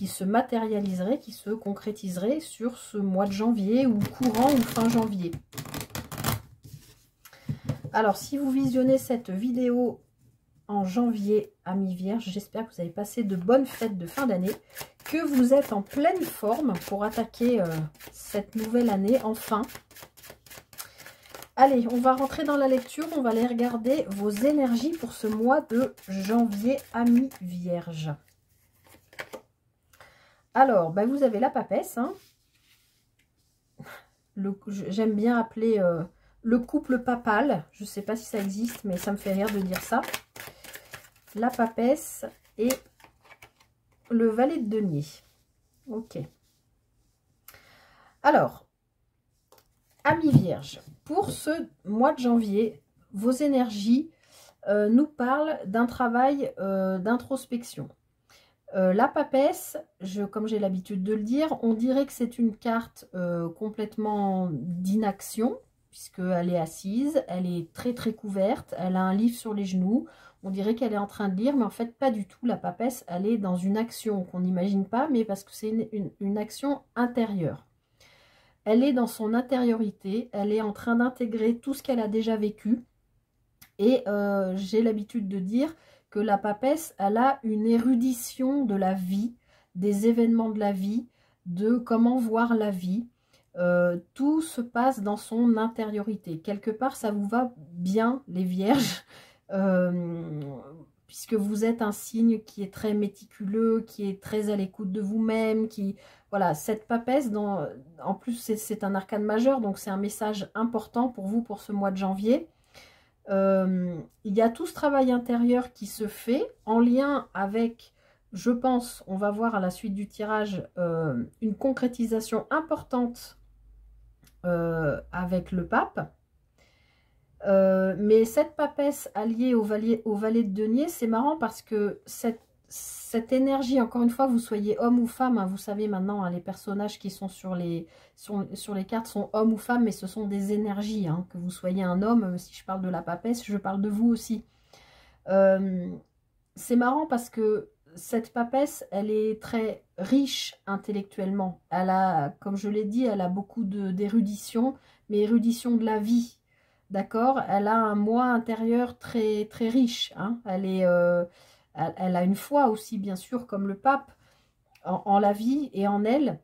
se matérialiserait, qui se concrétiserait sur ce mois de janvier ou courant ou fin janvier. Alors, si vous visionnez cette vidéo en janvier, amis vierges, j'espère que vous avez passé de bonnes fêtes de fin d'année, que vous êtes en pleine forme pour attaquer cette nouvelle année, enfin. Allez, on va rentrer dans la lecture, on va aller regarder vos énergies pour ce mois de janvier, amis vierges. Alors, ben vous avez la papesse, hein. J'aime bien appeler le couple papal, je ne sais pas si ça existe, mais ça me fait rire de dire ça. La papesse et le valet de denier. Ok. Alors, amis vierges, pour ce mois de janvier, vos énergies nous parlent d'un travail d'introspection. La papesse, comme j'ai l'habitude de le dire, on dirait que c'est une carte complètement d'inaction, puisqu'elle est assise, elle est très très couverte, elle a un livre sur les genoux, on dirait qu'elle est en train de lire, mais en fait pas du tout. La papesse, elle est dans une action qu'on n'imagine pas, mais parce que c'est une action intérieure. Elle est dans son intériorité, elle est en train d'intégrer tout ce qu'elle a déjà vécu. Et j'ai l'habitude de dire que la papesse, elle a une érudition de la vie, des événements de la vie, de comment voir la vie. Tout se passe dans son intériorité. Quelque part, ça vous va bien, les vierges, puisque vous êtes un signe qui est très méticuleux, qui est très à l'écoute de vous-même, qui... Voilà, cette papesse, en plus, c'est un arcane majeur, donc c'est un message important pour vous pour ce mois de janvier. Il y a tout ce travail intérieur qui se fait en lien avec, je pense, on va voir à la suite du tirage, une concrétisation importante avec le pape. Mais cette papesse alliée au valet de denier, c'est marrant parce que cette énergie, encore une fois, vous soyez homme ou femme, hein, vous savez maintenant, hein, les personnages qui sont sur les cartes sont hommes ou femmes, mais ce sont des énergies, hein, que vous soyez un homme, si je parle de la papesse, je parle de vous aussi. C'est marrant parce que cette papesse, elle est très riche intellectuellement. Elle a, comme je l'ai dit, elle a beaucoup d'érudition, mais érudition de la vie. D'accord, elle a un moi intérieur très, très riche. Hein. Elle a une foi aussi, bien sûr, comme le pape, en la vie et en elle.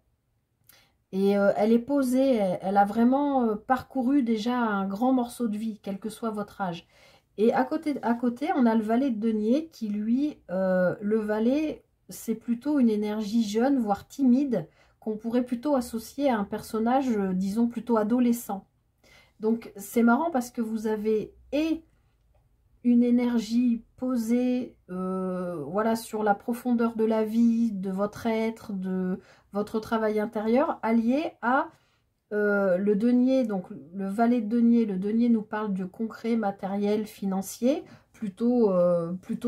Et elle est posée, elle a vraiment parcouru déjà un grand morceau de vie, quel que soit votre âge. Et à côté, on a le valet de denier qui, lui, le valet, c'est plutôt une énergie jeune, voire timide, qu'on pourrait plutôt associer à un personnage, disons, plutôt adolescent. Donc, c'est marrant parce que vous avez une énergie posée voilà, sur la profondeur de la vie, de votre être, de votre travail intérieur, allié à le denier, donc le valet de denier. Le denier nous parle de concret, matériel, financier, plutôt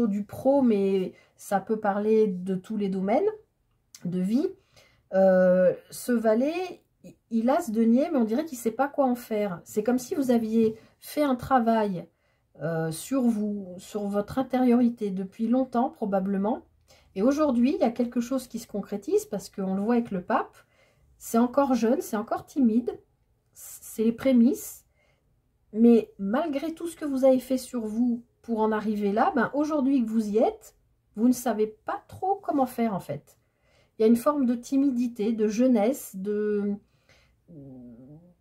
du pro, mais ça peut parler de tous les domaines de vie. Ce valet, il a ce denier, mais on dirait qu'il ne sait pas quoi en faire. C'est comme si vous aviez fait un travail sur vous, sur votre intériorité depuis longtemps probablement. Et aujourd'hui, il y a quelque chose qui se concrétise parce qu'on le voit avec le pape. C'est encore jeune, c'est encore timide, c'est les prémices. Mais malgré tout ce que vous avez fait sur vous pour en arriver là, ben aujourd'hui que vous y êtes, vous ne savez pas trop comment faire en fait. Il y a une forme de timidité, de jeunesse, de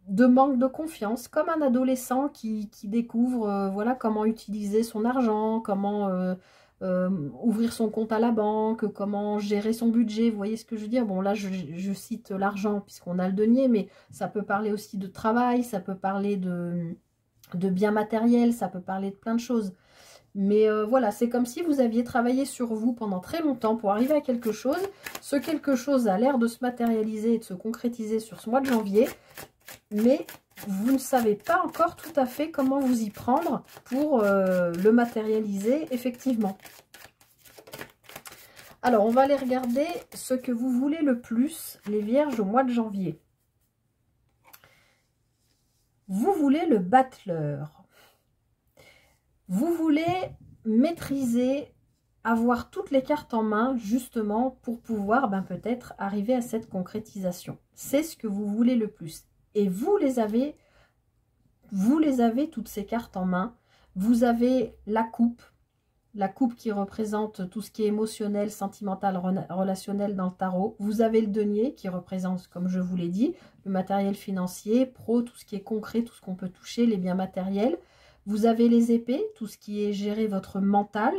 manque de confiance, comme un adolescent qui découvre voilà, comment utiliser son argent, comment ouvrir son compte à la banque, comment gérer son budget, vous voyez ce que je veux dire. Bon là je cite l'argent puisqu'on a le denier, mais ça peut parler aussi de travail, ça peut parler de biens matériels, ça peut parler de plein de choses. Mais voilà, c'est comme si vous aviez travaillé sur vous pendant très longtemps pour arriver à quelque chose. Ce quelque chose a l'air de se matérialiser et de se concrétiser sur ce mois de janvier. Mais vous ne savez pas encore tout à fait comment vous y prendre pour le matérialiser effectivement. Alors, on va aller regarder ce que vous voulez le plus, les vierges, au mois de janvier. Vous voulez le battleur. Vous voulez maîtriser avoir toutes les cartes en main, justement, pour pouvoir peut-être arriver à cette concrétisation. C'est ce que vous voulez le plus. Et vous les avez toutes ces cartes en main. Vous avez la coupe qui représente tout ce qui est émotionnel, sentimental, relationnel dans le tarot. Vous avez le denier qui représente, comme je vous l'ai dit, le matériel financier, pro, tout ce qui est concret, tout ce qu'on peut toucher, les biens matériels. Vous avez les épées, tout ce qui est gérer votre mental.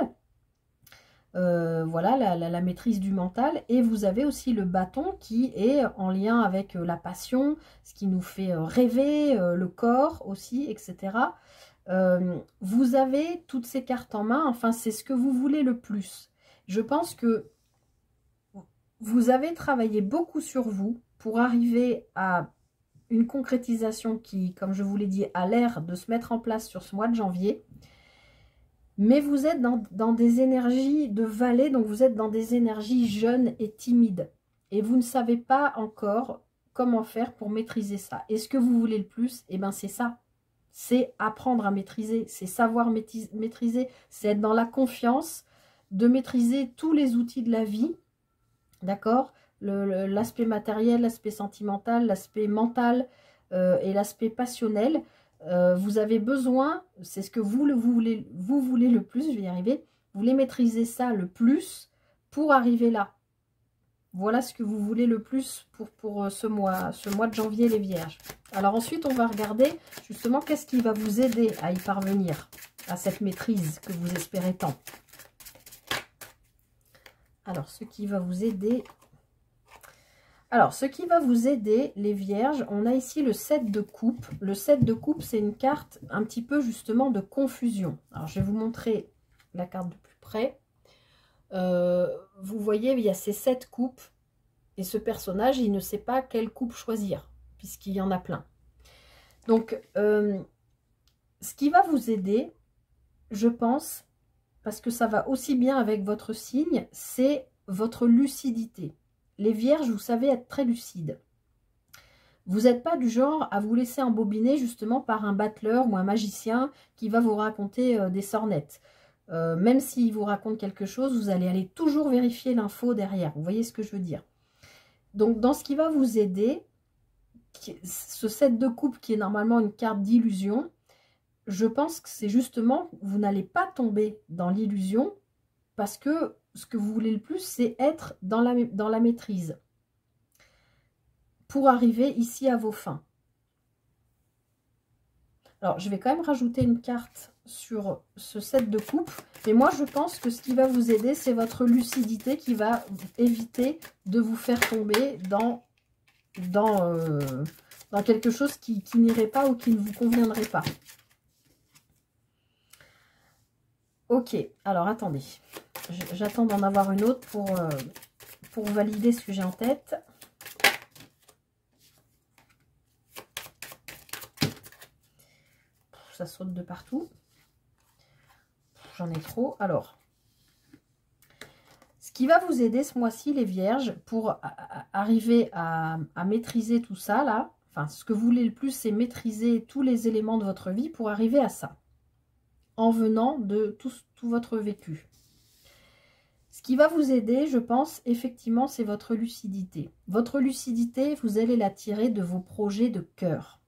Voilà, la maîtrise du mental. Et vous avez aussi le bâton qui est en lien avec la passion, ce qui nous fait rêver, le corps aussi, etc. Vous avez toutes ces cartes en main, enfin c'est ce que vous voulez le plus. Je pense que vous avez travaillé beaucoup sur vous pour arriver à une concrétisation qui, comme je vous l'ai dit, a l'air de se mettre en place sur ce mois de janvier. Mais vous êtes dans des énergies de vallée, donc vous êtes dans des énergies jeunes et timides. Et vous ne savez pas encore comment faire pour maîtriser ça. Et ce que vous voulez le plus, eh ben c'est ça. C'est apprendre à maîtriser, c'est savoir maîtriser, c'est être dans la confiance de maîtriser tous les outils de la vie, d'accord? L'aspect matériel, l'aspect sentimental, l'aspect mental et l'aspect passionnel. Vous avez besoin, c'est ce que vous voulez le plus, je vais y arriver, vous voulez maîtriser ça le plus pour arriver là. Voilà ce que vous voulez le plus pour ce mois de janvier, les Vierges. Alors ensuite, on va regarder justement qu'est-ce qui va vous aider à y parvenir, à cette maîtrise que vous espérez tant. Alors, ce qui va vous aider... Alors, ce qui va vous aider, les Vierges, on a ici le 7 de coupe. Le 7 de coupe, c'est une carte un petit peu justement de confusion. Alors, je vais vous montrer la carte de plus près. Vous voyez, il y a ces 7 coupes. Et ce personnage, il ne sait pas quelle coupe choisir, puisqu'il y en a plein. Donc, ce qui va vous aider, je pense, parce que ça va aussi bien avec votre signe, c'est votre lucidité. Les Vierges, vous savez être très lucides. Vous n'êtes pas du genre à vous laisser embobiner justement par un battleur ou un magicien qui va vous raconter des sornettes. Même s'il vous raconte quelque chose, vous allez aller toujours vérifier l'info derrière. Vous voyez ce que je veux dire? Donc, dans ce qui va vous aider, ce 7 de coupe qui est normalement une carte d'illusion, je pense que c'est justement, vous n'allez pas tomber dans l'illusion parce que ce que vous voulez le plus, c'est être dans la maîtrise pour arriver ici à vos fins. Alors, je vais quand même rajouter une carte sur ce 7 de coupe. Mais moi, je pense que ce qui va vous aider, c'est votre lucidité qui va éviter de vous faire tomber dans quelque chose qui n'irait pas ou qui ne vous conviendrait pas. Ok, alors attendez. J'attends d'en avoir une autre pour valider ce que j'ai en tête. Ça saute de partout. J'en ai trop. Alors, ce qui va vous aider ce mois-ci, les Vierges, pour arriver à maîtriser tout ça, là, enfin, ce que vous voulez le plus, c'est maîtriser tous les éléments de votre vie pour arriver à ça, en venant de tout votre vécu. Ce qui va vous aider, je pense, effectivement, c'est votre lucidité. Votre lucidité, vous allez la tirer de vos projets de cœur.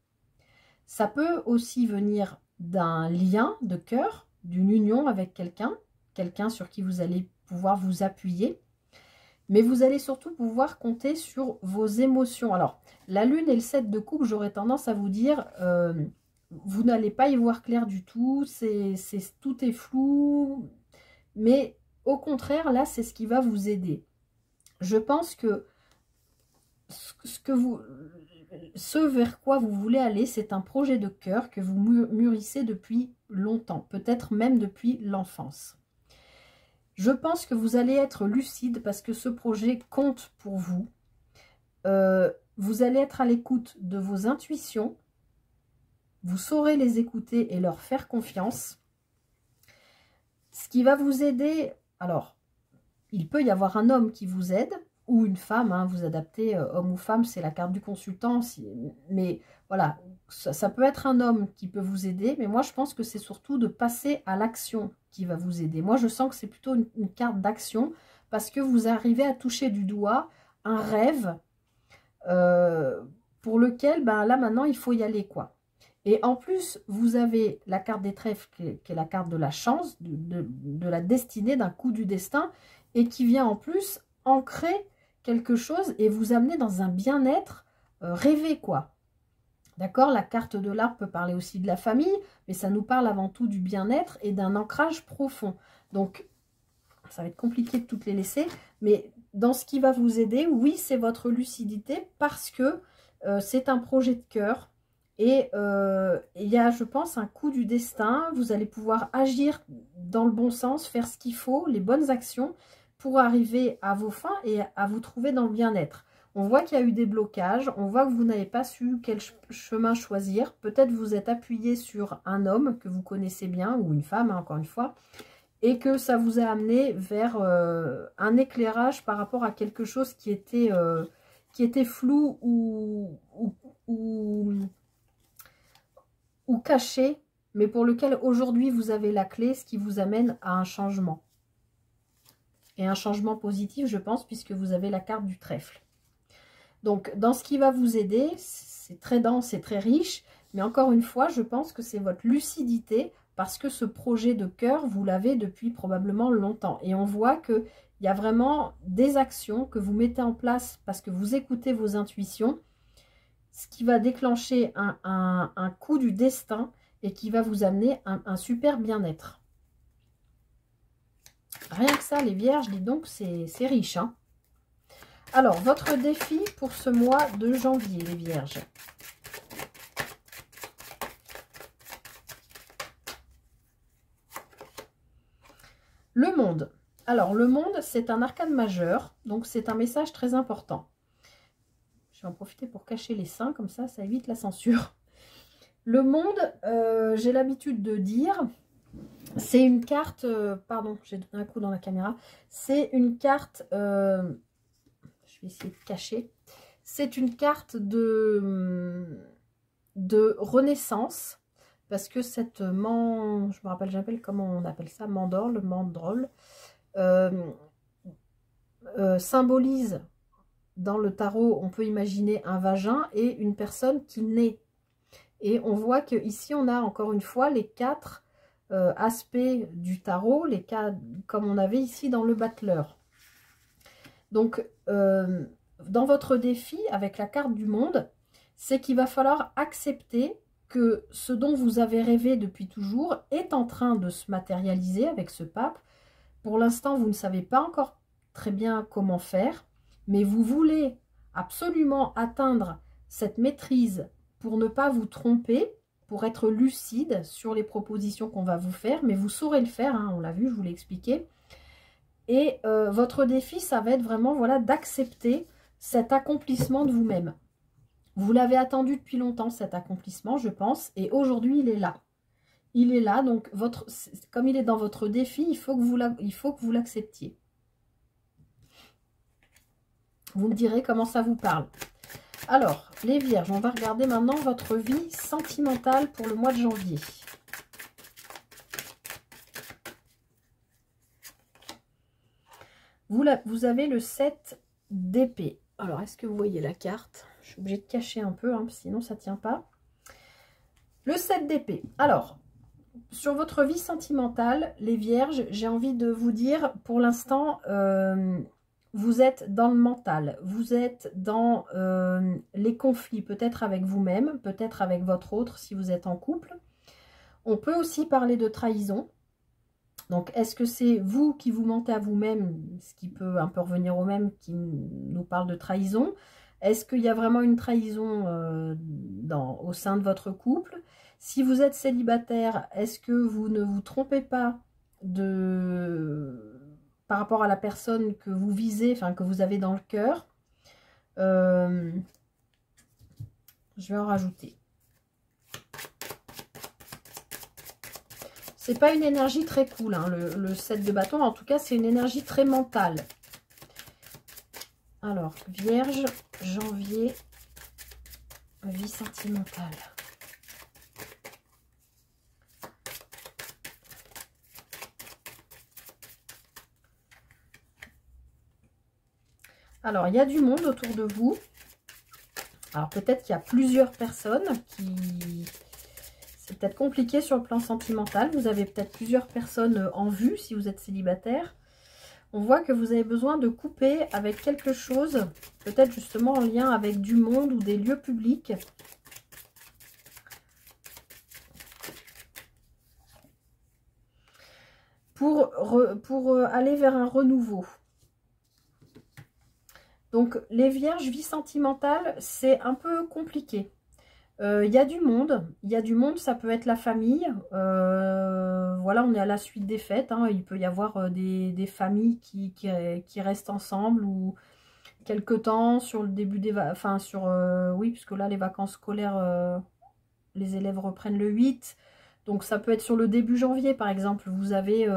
Ça peut aussi venir d'un lien de cœur, d'une union avec quelqu'un sur qui vous allez pouvoir vous appuyer. Mais vous allez surtout pouvoir compter sur vos émotions. Alors, la lune et le 7 de coupe, j'aurais tendance à vous dire, vous n'allez pas y voir clair du tout, tout est flou. Mais au contraire, là, c'est ce qui va vous aider. Je pense que ce vers quoi vous voulez aller, c'est un projet de cœur que vous mûrissez depuis longtemps, peut-être même depuis l'enfance. Je pense que vous allez être lucide parce que ce projet compte pour vous. Vous allez être à l'écoute de vos intuitions. Vous saurez les écouter et leur faire confiance. Ce qui va vous aider, alors, il peut y avoir un homme qui vous aide, ou une femme, hein, vous adaptez homme ou femme, c'est la carte du consultant. Mais voilà, ça peut être un homme qui peut vous aider, mais moi je pense que c'est surtout de passer à l'action qui va vous aider. Moi je sens que c'est plutôt une carte d'action, parce que vous arrivez à toucher du doigt un rêve pour lequel, ben, là maintenant il faut y aller, quoi. Et en plus, vous avez la carte des trèfles qui est la carte de la chance, de la destinée, d'un coup du destin, et qui vient en plus ancrer quelque chose et vous amener dans un bien-être rêvé, quoi. D'accord? La carte de l'arbre peut parler aussi de la famille, mais ça nous parle avant tout du bien-être et d'un ancrage profond. Donc, ça va être compliqué de toutes les laisser, mais dans ce qui va vous aider, oui, c'est votre lucidité, parce que c'est un projet de cœur. Et il y a, je pense, un coup du destin. Vous allez pouvoir agir dans le bon sens, faire ce qu'il faut, les bonnes actions pour arriver à vos fins et à vous trouver dans le bien-être. On voit qu'il y a eu des blocages, on voit que vous n'avez pas su quel chemin choisir. Peut-être vous êtes appuyé sur un homme que vous connaissez bien, ou une femme, hein, encore une fois, et que ça vous a amené vers un éclairage par rapport à quelque chose qui était flou ou caché, mais pour lequel aujourd'hui vous avez la clé, ce qui vous amène à un changement. Et un changement positif, je pense, puisque vous avez la carte du trèfle. Donc, dans ce qui va vous aider, c'est très dense et très riche, mais encore une fois, je pense que c'est votre lucidité, parce que ce projet de cœur, vous l'avez depuis probablement longtemps. Et on voit qu'il y a vraiment des actions que vous mettez en place parce que vous écoutez vos intuitions, ce qui va déclencher un coup du destin et qui va vous amener un super bien-être. Rien que ça, les vierges, dis donc, c'est riche, hein. Alors, votre défi pour ce mois de janvier, les vierges. Le monde. Alors, le monde, c'est un arcane majeur, donc c'est un message très important. Je vais en profiter pour cacher les seins, comme ça évite la censure. Le monde, j'ai l'habitude de dire, c'est une carte, pardon, j'ai donné un coup dans la caméra, c'est une carte, je vais essayer de cacher, c'est une carte de renaissance, parce que cette je me rappelle jamais comment on appelle ça, mandorle, symbolise, dans le tarot, on peut imaginer un vagin et une personne qui naît. Et on voit que ici on a encore une fois les 4 aspects du tarot, les cas comme on avait ici dans le battleur. Donc, dans votre défi avec la carte du monde, c'est qu'il va falloir accepter que ce dont vous avez rêvé depuis toujours est en train de se matérialiser avec ce pape. Pour l'instant, vous ne savez pas encore très bien comment faire, mais vous voulez absolument atteindre cette maîtrise pour ne pas vous tromper, pour être lucide sur les propositions qu'on va vous faire, mais vous saurez le faire, hein, on l'a vu, je vous l'ai expliqué. Et votre défi, ça va être vraiment, voilà, d'accepter cet accomplissement de vous-même. Vous l'avez attendu depuis longtemps, cet accomplissement, je pense, et aujourd'hui, il est là. Il est là, donc comme il est dans votre défi, il faut que vous l'acceptiez. Vous me direz comment ça vous parle. Alors, les vierges, on va regarder maintenant votre vie sentimentale pour le mois de janvier. Vous avez le 7 d'épée. Alors, est-ce que vous voyez la carte? Je suis obligée de cacher un peu, hein, sinon ça ne tient pas. Le 7 d'épée. Alors, sur votre vie sentimentale, les vierges, j'ai envie de vous dire, pour l'instant, vous êtes dans le mental. Vous êtes dans les conflits, peut-être avec vous-même, peut-être avec votre autre, si vous êtes en couple. On peut aussi parler de trahison. Donc, est-ce que c'est vous qui vous mentez à vous-même, ce qui peut un peu revenir au même, qui nous parle de trahison? Est-ce qu'il y a vraiment une trahison au sein de votre couple? Si vous êtes célibataire, est-ce que vous ne vous trompez pas par rapport à la personne que vous visez, enfin que vous avez dans le cœur? Je vais en rajouter. C'est pas une énergie très cool, hein, le 7 de bâton. En tout cas, c'est une énergie très mentale. Alors, Vierge, janvier, vie sentimentale. Alors, il y a du monde autour de vous. Alors, peut-être qu'il y a plusieurs personnes qui... C'est peut-être compliqué sur le plan sentimental. Vous avez peut-être plusieurs personnes en vue si vous êtes célibataire. On voit que vous avez besoin de couper avec quelque chose, peut-être justement en lien avec du monde ou des lieux publics. Pour aller vers un renouveau. Donc, les vierges, vie sentimentale, c'est un peu compliqué. Il y a du monde. Il y a du monde, ça peut être la famille. Voilà, on est à la suite des fêtes. Hein. Il peut y avoir des familles qui restent ensemble ou quelque temps sur le début des vacances. Enfin, oui, puisque là, les vacances scolaires, les élèves reprennent le 8. Donc, ça peut être sur le début janvier, par exemple. Vous avez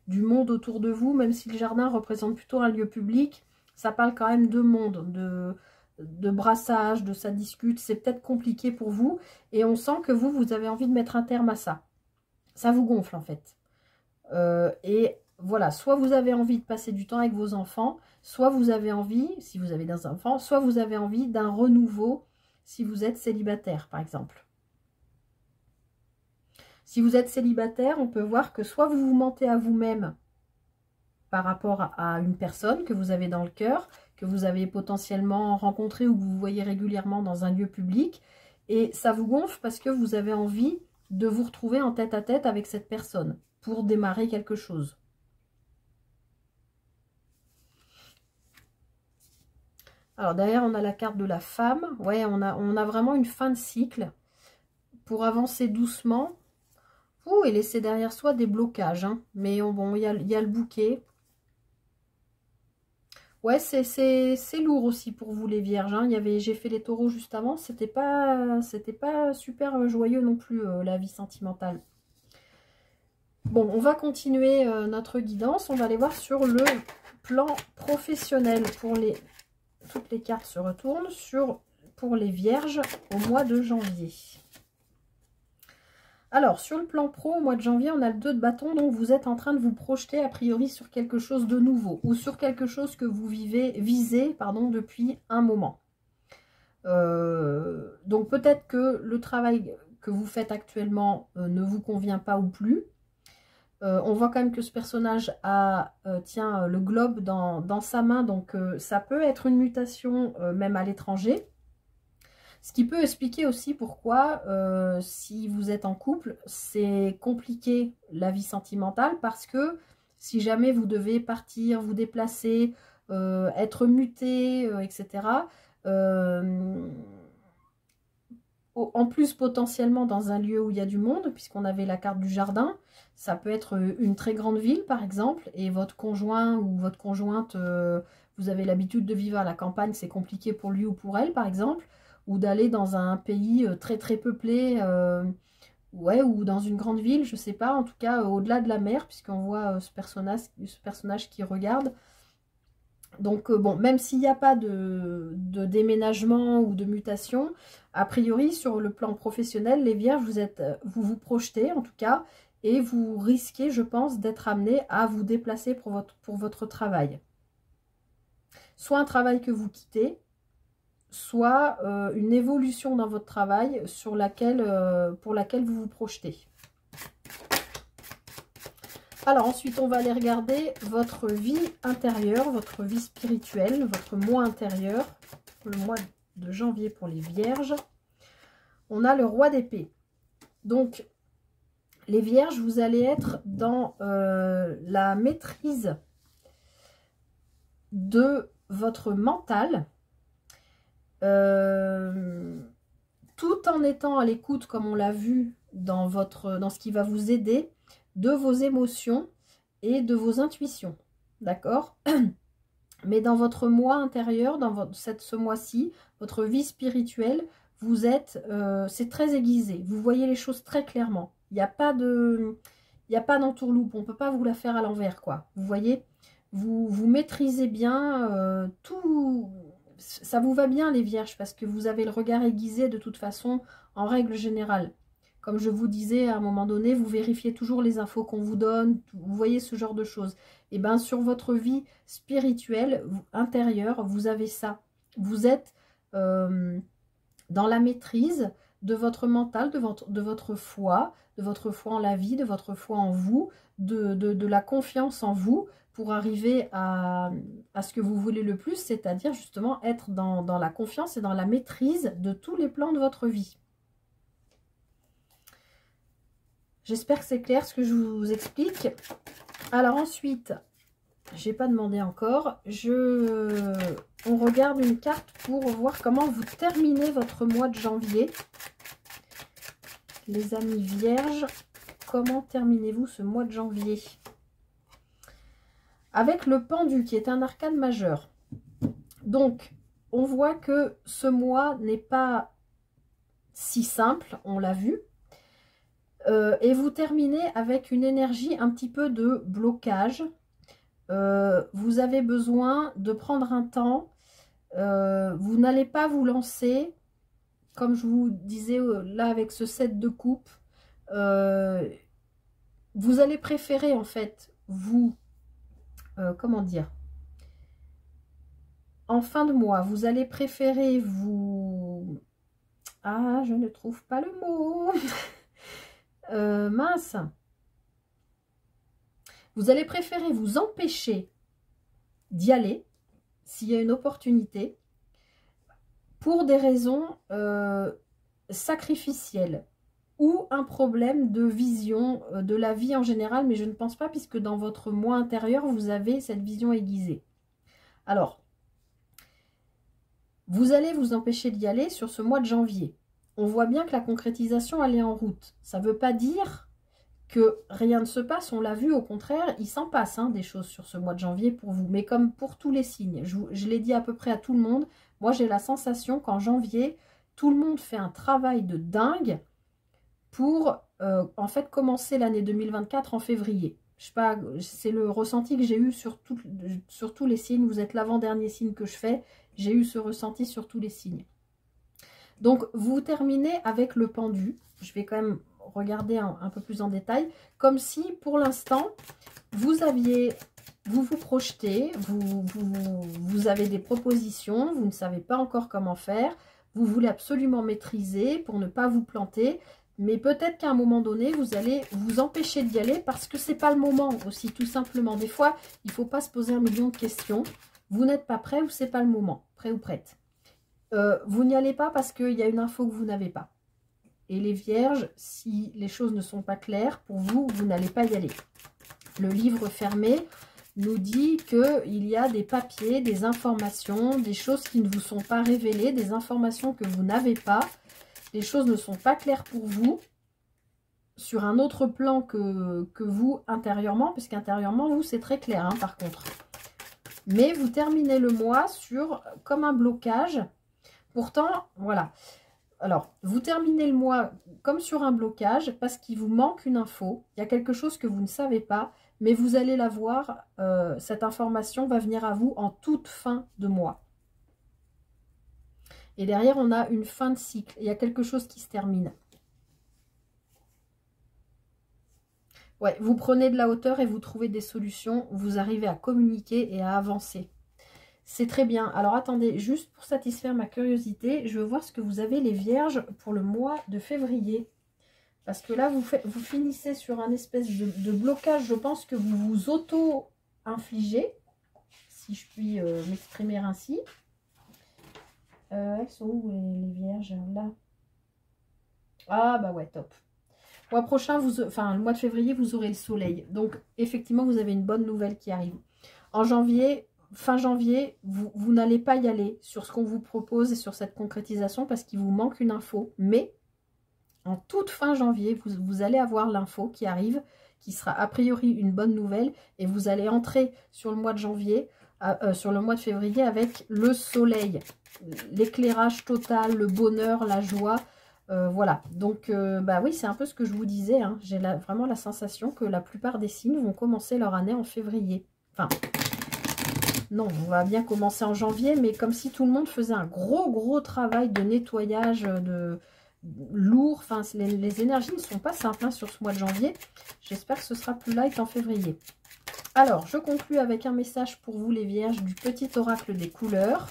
du monde autour de vous, même si le jardin représente plutôt un lieu public. Ça parle quand même de monde, de brassage, de ça discute. C'est peut-être compliqué pour vous. Et on sent que vous avez envie de mettre un terme à ça. Ça vous gonfle en fait. Et voilà, soit vous avez envie de passer du temps avec vos enfants, soit vous avez envie, si vous avez des enfants, soit vous avez envie d'un renouveau si vous êtes célibataire par exemple. Si vous êtes célibataire, on peut voir que soit vous vous mentez à vous-même par rapport à une personne que vous avez dans le cœur, que vous avez potentiellement rencontré ou que vous voyez régulièrement dans un lieu public. Et ça vous gonfle parce que vous avez envie de vous retrouver en tête-à-tête avec cette personne pour démarrer quelque chose. Alors derrière, on a la carte de la femme. Ouais, on a vraiment une fin de cycle pour avancer doucement. Ouh, et laisser derrière soi des blocages. Hein. Mais bon, il y a le bouquet. Ouais, c'est lourd aussi pour vous les vierges. Hein. J'ai fait les taureaux juste avant. C'était pas super joyeux non plus, la vie sentimentale. Bon, on va continuer notre guidance. On va aller voir sur le plan professionnel. Toutes les cartes se retournent pour les vierges au mois de janvier. Alors, sur le plan pro, au mois de janvier, on a le 2 de bâton, donc vous êtes en train de vous projeter a priori sur quelque chose de nouveau ou sur quelque chose que vous visez depuis un moment. Donc peut-être que le travail que vous faites actuellement ne vous convient pas ou plus. On voit quand même que ce personnage tient le globe dans sa main, donc ça peut être une mutation même à l'étranger. Ce qui peut expliquer aussi pourquoi, si vous êtes en couple, c'est compliqué la vie sentimentale, parce que si jamais vous devez partir, vous déplacer, être muté, etc., en plus potentiellement dans un lieu où il y a du monde, puisqu'on avait la carte du jardin, ça peut être une très grande ville par exemple, et votre conjoint ou votre conjointe, vous avez l'habitude de vivre à la campagne, c'est compliqué pour lui ou pour elle par exemple, ou d'aller dans un pays très très peuplé, ouais, ou dans une grande ville, je sais pas, en tout cas au-delà de la mer, puisqu'on voit ce personnage qui regarde. Donc bon, même s'il n'y a pas de déménagement ou de mutation, a priori sur le plan professionnel, les vierges, vous vous projetez en tout cas, et vous risquez, je pense, d'être amené à vous déplacer pour votre travail. Soit un travail que vous quittez, soit une évolution dans votre travail pour laquelle vous vous projetez. Alors ensuite, on va aller regarder votre vie intérieure, votre vie spirituelle, votre moi intérieur, le mois de janvier pour les vierges. On a le roi d'épée. Donc, les vierges, vous allez être dans la maîtrise de votre mental, tout en étant à l'écoute, comme on l'a vu dans ce qui va vous aider, de vos émotions et de vos intuitions, d'accord? Mais dans votre moi intérieur, dans ce mois-ci, votre vie spirituelle, vous êtes, c'est très aiguisé, vous voyez les choses très clairement. Il n'y a pas d'entourloupe, on ne peut pas vous la faire à l'envers, quoi. Vous voyez, vous maîtrisez bien tout. Ça vous va bien les vierges parce que vous avez le regard aiguisé de toute façon en règle générale. Comme je vous disais à un moment donné, vous vérifiez toujours les infos qu'on vous donne, vous voyez ce genre de choses. Et bien sur votre vie spirituelle, intérieure, vous avez ça. Vous êtes dans la maîtrise de votre mental, de votre foi en la vie, de votre foi en vous, de la confiance en vous pour arriver à ce que vous voulez le plus, c'est-à-dire justement être dans la confiance et dans la maîtrise de tous les plans de votre vie. J'espère que c'est clair ce que je vous explique. Alors ensuite, j'ai pas demandé encore, on regarde une carte pour voir comment vous terminez votre mois de janvier. Les amis vierges, comment terminez-vous ce mois de janvier? Avec le pendu qui est un arcane majeur. Donc, on voit que ce mois n'est pas si simple, on l'a vu. Et vous terminez avec une énergie un petit peu de blocage. Vous avez besoin de prendre un temps. Vous n'allez pas vous lancer, comme je vous disais là avec ce set de coupe. Vous allez préférer en fait vous... comment dire, en fin de mois, vous allez préférer vous... Ah, je ne trouve pas le mot. Mince. Vous allez préférer vous empêcher d'y aller, s'il y a une opportunité, pour des raisons sacrificielles ou un problème de vision de la vie en général, mais je ne pense pas, puisque dans votre moi intérieur, vous avez cette vision aiguisée. Alors, vous allez vous empêcher d'y aller sur ce mois de janvier. On voit bien que la concrétisation, elle est en route. Ça ne veut pas dire que rien ne se passe, on l'a vu, au contraire, il s'en passe des choses sur ce mois de janvier pour vous. Mais comme pour tous les signes, je l'ai dit à peu près à tout le monde, moi j'ai la sensation qu'en janvier, tout le monde fait un travail de dingue pour en fait commencer l'année 2024 en février. Je sais pas, c'est le ressenti que j'ai eu sur tous les signes. Vous êtes l'avant-dernier signe que je fais. J'ai eu ce ressenti sur tous les signes. Donc, vous terminez avec le pendu. Je vais quand même regarder un peu plus en détail. Comme si, pour l'instant, vous vous projetez, vous avez des propositions, vous ne savez pas encore comment faire. Vous voulez absolument maîtriser pour ne pas vous planter. Mais peut-être qu'à un moment donné, vous allez vous empêcher d'y aller parce que ce n'est pas le moment aussi, tout simplement. Des fois, il ne faut pas se poser un million de questions. Vous n'êtes pas prêt ou ce n'est pas le moment, prêt ou prête. Vous n'y allez pas parce qu'il y a une info que vous n'avez pas. Et les vierges, si les choses ne sont pas claires, pour vous, vous n'allez pas y aller. Le livre fermé nous dit qu'il y a des papiers, des informations, des choses qui ne vous sont pas révélées, des informations que vous n'avez pas. Les choses ne sont pas claires pour vous sur un autre plan que vous intérieurement, puisqu'intérieurement, vous, c'est très clair, par contre. Mais vous terminez le mois sur comme un blocage. Pourtant, voilà. Alors, vous terminez le mois comme sur un blocage parce qu'il vous manque une info. Il y a quelque chose que vous ne savez pas, mais vous allez la voir. Cette information va venir à vous en toute fin de mois. Et derrière, on a une fin de cycle. Il y a quelque chose qui se termine. Ouais, vous prenez de la hauteur et vous trouvez des solutions. Vous arrivez à communiquer et à avancer. C'est très bien. Alors, attendez, juste pour satisfaire ma curiosité, je veux voir ce que vous avez les vierges pour le mois de février. Parce que là, vous finissez sur un espèce de blocage. Je pense que vous vous auto-infligez, si je puis m'exprimer ainsi. Elles sont où les vierges là? Ah bah ouais, top. Le mois prochain, le mois de février, vous aurez le soleil. Donc effectivement, vous avez une bonne nouvelle qui arrive. En janvier, fin janvier, vous n'allez pas y aller sur ce qu'on vous propose et sur cette concrétisation parce qu'il vous manque une info. Mais en toute fin janvier, vous allez avoir l'info qui arrive, qui sera a priori une bonne nouvelle. Et vous allez entrer sur le mois de janvier, sur le mois de février avec le soleil. L'éclairage total, le bonheur, la joie, voilà. Donc, bah oui, c'est un peu ce que je vous disais. J'ai vraiment la sensation que la plupart des signes vont commencer leur année en février. Enfin, Non, on va bien commencer en janvier, mais comme si tout le monde faisait un gros travail de nettoyage de lourd. Enfin, les énergies ne sont pas simples hein, sur ce mois de janvier. J'espère que ce sera plus light en février. Alors, je conclue avec un message pour vous les vierges du petit oracle des couleurs.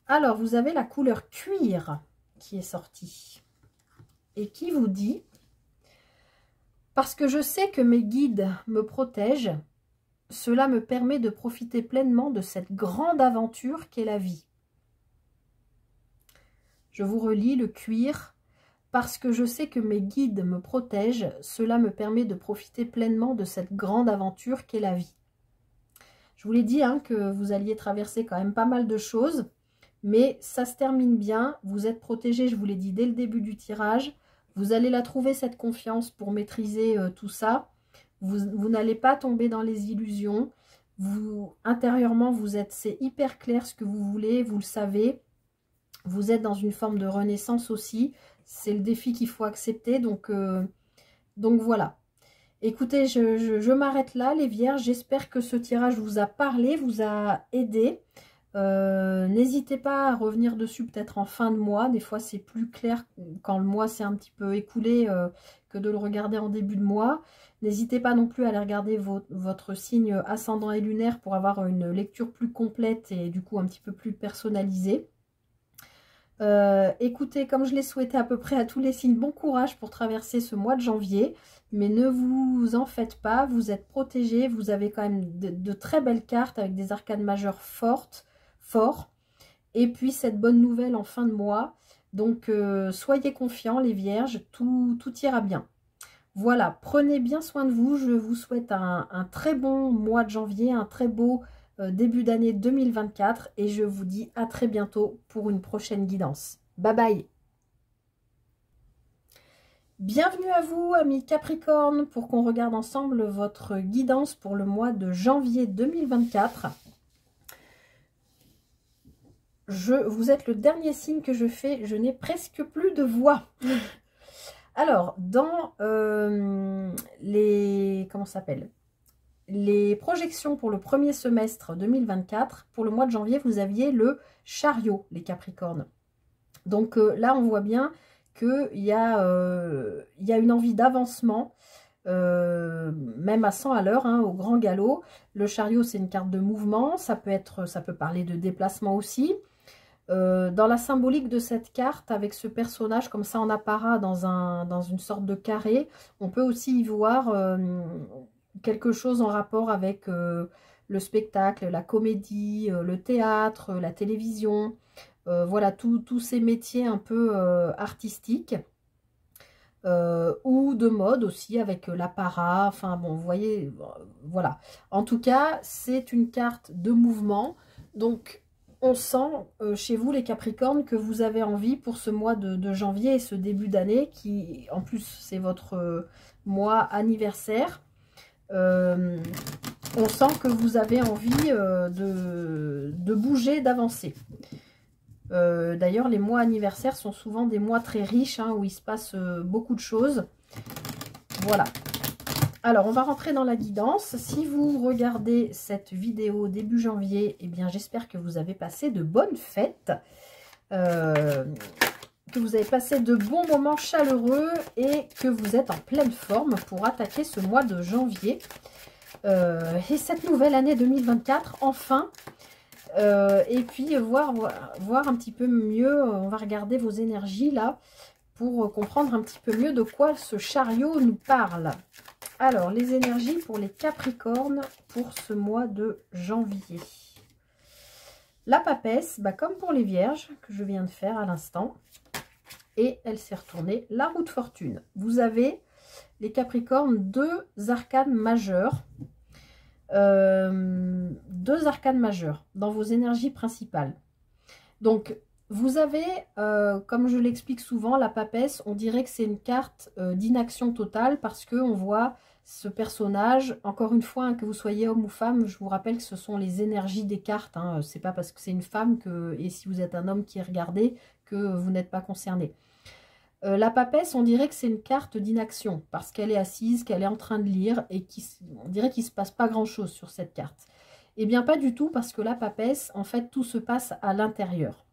Alors, vous avez la couleur cuir qui est sortie et qui vous dit: parce que je sais que mes guides me protègent, cela me permet de profiter pleinement de cette grande aventure qu'est la vie. Je vous relis le cuir. Parce que je sais que mes guides me protègent, cela me permet de profiter pleinement de cette grande aventure qu'est la vie. Je vous l'ai dit hein, que vous alliez traverser quand même pas mal de choses, mais ça se termine bien. Vous êtes protégés, je vous l'ai dit dès le début du tirage. Vous allez la trouver, cette confiance, pour maîtriser tout ça. Vous n'allez pas tomber dans les illusions. Intérieurement, c'est hyper clair ce que vous voulez, vous le savez. Vous êtes dans une forme de renaissance aussi. C'est le défi qu'il faut accepter. Donc voilà. Écoutez, je m'arrête là, les vierges. J'espère que ce tirage vous a parlé, vous a aidé. N'hésitez pas à revenir dessus peut-être en fin de mois. Des fois, c'est plus clair quand le mois s'est un petit peu écoulé que de le regarder en début de mois. N'hésitez pas non plus à aller regarder votre signe ascendant et lunaire pour avoir une lecture plus complète et du coup un petit peu plus personnalisée. Écoutez, comme je l'ai souhaité à peu près à tous les signes, bon courage pour traverser ce mois de janvier, mais ne vous en faites pas, vous êtes protégés, vous avez quand même de très belles cartes avec des arcanes majeures fortes, et puis cette bonne nouvelle en fin de mois, donc soyez confiants les vierges, tout ira bien. Voilà, prenez bien soin de vous, je vous souhaite un très bon mois de janvier, un très beau début d'année 2024 et je vous dis à très bientôt pour une prochaine guidance. Bye bye. Bienvenue à vous amis Capricorne pour qu'on regarde ensemble votre guidance pour le mois de janvier 2024. Vous êtes le dernier signe que je fais, je n'ai presque plus de voix. Alors, dans les projections pour le premier semestre 2024, pour le mois de janvier, vous aviez le chariot, les Capricornes. Donc là, on voit bien qu'il y a une envie d'avancement, même à 100 à l'heure, hein, au grand galop. Le chariot, c'est une carte de mouvement, ça peut parler de déplacement aussi. Dans la symbolique de cette carte, avec ce personnage comme ça en apparat dans une sorte de carré, on peut aussi y voir quelque chose en rapport avec le spectacle, la comédie, le théâtre, la télévision, voilà, tous ces métiers un peu artistiques ou de mode aussi avec l'apparat, enfin bon, vous voyez, voilà. En tout cas, c'est une carte de mouvement, donc on sent chez vous les Capricornes que vous avez envie pour ce mois de janvier et ce début d'année qui en plus c'est votre mois anniversaire. On sent que vous avez envie de bouger, d'avancer. D'ailleurs les mois anniversaires sont souvent des mois très riches hein, où il se passe beaucoup de choses. Voilà. Alors, on va rentrer dans la guidance. Si vous regardez cette vidéo début janvier, eh bien, j'espère que vous avez passé de bonnes fêtes, que vous avez passé de bons moments chaleureux et que vous êtes en pleine forme pour attaquer ce mois de janvier et cette nouvelle année 2024, enfin. Et puis, voir un petit peu mieux, on va regarder vos énergies là, pour comprendre un petit peu mieux de quoi ce chariot nous parle. Alors, les énergies pour les Capricornes pour ce mois de janvier. La papesse, bah, comme pour les Vierges, que je viens de faire à l'instant. Et elle s'est retournée, la roue de fortune. Vous avez, les Capricornes, deux arcanes majeures. Deux arcanes majeures dans vos énergies principales. Donc, vous avez, comme je l'explique souvent, la papesse, on dirait que c'est une carte d'inaction totale parce qu'on voit ce personnage, encore une fois, hein, que vous soyez homme ou femme, je vous rappelle que ce sont les énergies des cartes, hein, c'est pas parce que c'est une femme que, et si vous êtes un homme qui est regardé, que vous n'êtes pas concerné. La papesse, on dirait que c'est une carte d'inaction, parce qu'elle est assise, qu'elle est en train de lire, et on dirait qu'il ne se passe pas grand-chose sur cette carte. Eh bien, pas du tout, parce que la papesse, en fait, tout se passe à l'intérieur.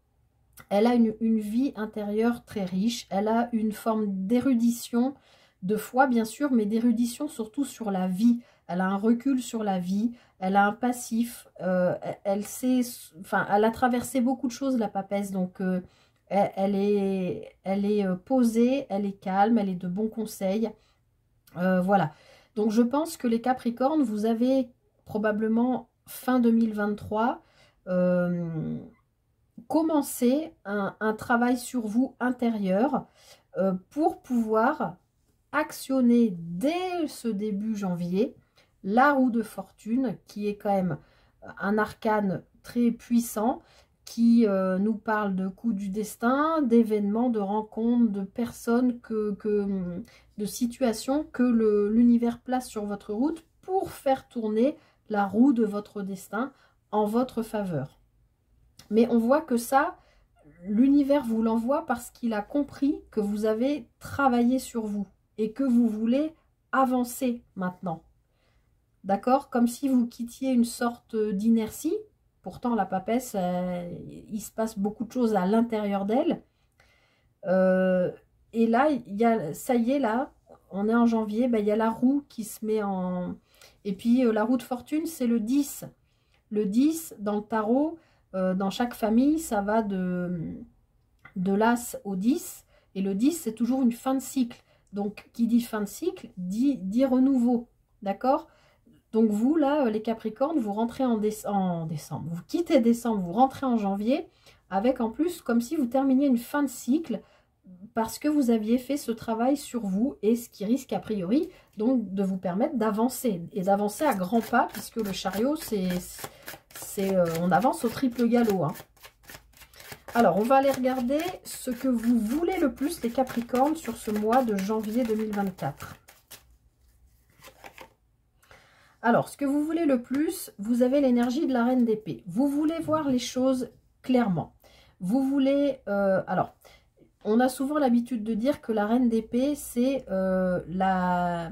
Elle a une vie intérieure très riche, elle a une forme d'érudition, de foi bien sûr, mais d'érudition surtout sur la vie. Elle a un recul sur la vie, elle a un passif, elle sait, enfin, elle a traversé beaucoup de choses, la papesse, donc elle est posée, elle est calme, elle est de bons conseils. Voilà. Donc je pense que les Capricornes, vous avez probablement fin 2023 commencé un travail sur vous intérieur pour pouvoir actionner dès ce début janvier la roue de fortune, qui est quand même un arcane très puissant, qui nous parle de coups du destin, d'événements, de rencontres, de personnes, de situations que l'univers place sur votre route pour faire tourner la roue de votre destin en votre faveur. Mais on voit que ça, l'univers vous l'envoie parce qu'il a compris que vous avez travaillé sur vous et que vous voulez avancer maintenant. D'accord? Comme si vous quittiez une sorte d'inertie. Pourtant, la papesse, il se passe beaucoup de choses à l'intérieur d'elle. Et là, ça y est, là, on est en janvier, ben, il y a la roue qui se met en... Et puis, la roue de fortune, c'est le 10. Le 10, dans le tarot, dans chaque famille, ça va de l'As au 10. Et le 10, c'est toujours une fin de cycle. Donc, qui dit fin de cycle, dit renouveau. D'accord? Donc vous, là, les Capricornes, vous rentrez en décembre. Vous quittez décembre, vous rentrez en janvier, avec en plus, comme si vous terminiez une fin de cycle, parce que vous aviez fait ce travail sur vous, et ce qui risque, a priori, donc de vous permettre d'avancer, et d'avancer à grands pas, puisque le chariot, on avance au triple galop. Hein. Alors, on va aller regarder ce que vous voulez le plus, les Capricornes, sur ce mois de janvier 2024. Alors, ce que vous voulez le plus, vous avez l'énergie de la reine d'épée. Vous voulez voir les choses clairement. Vous voulez... alors, on a souvent l'habitude de dire que la reine d'épée, c'est la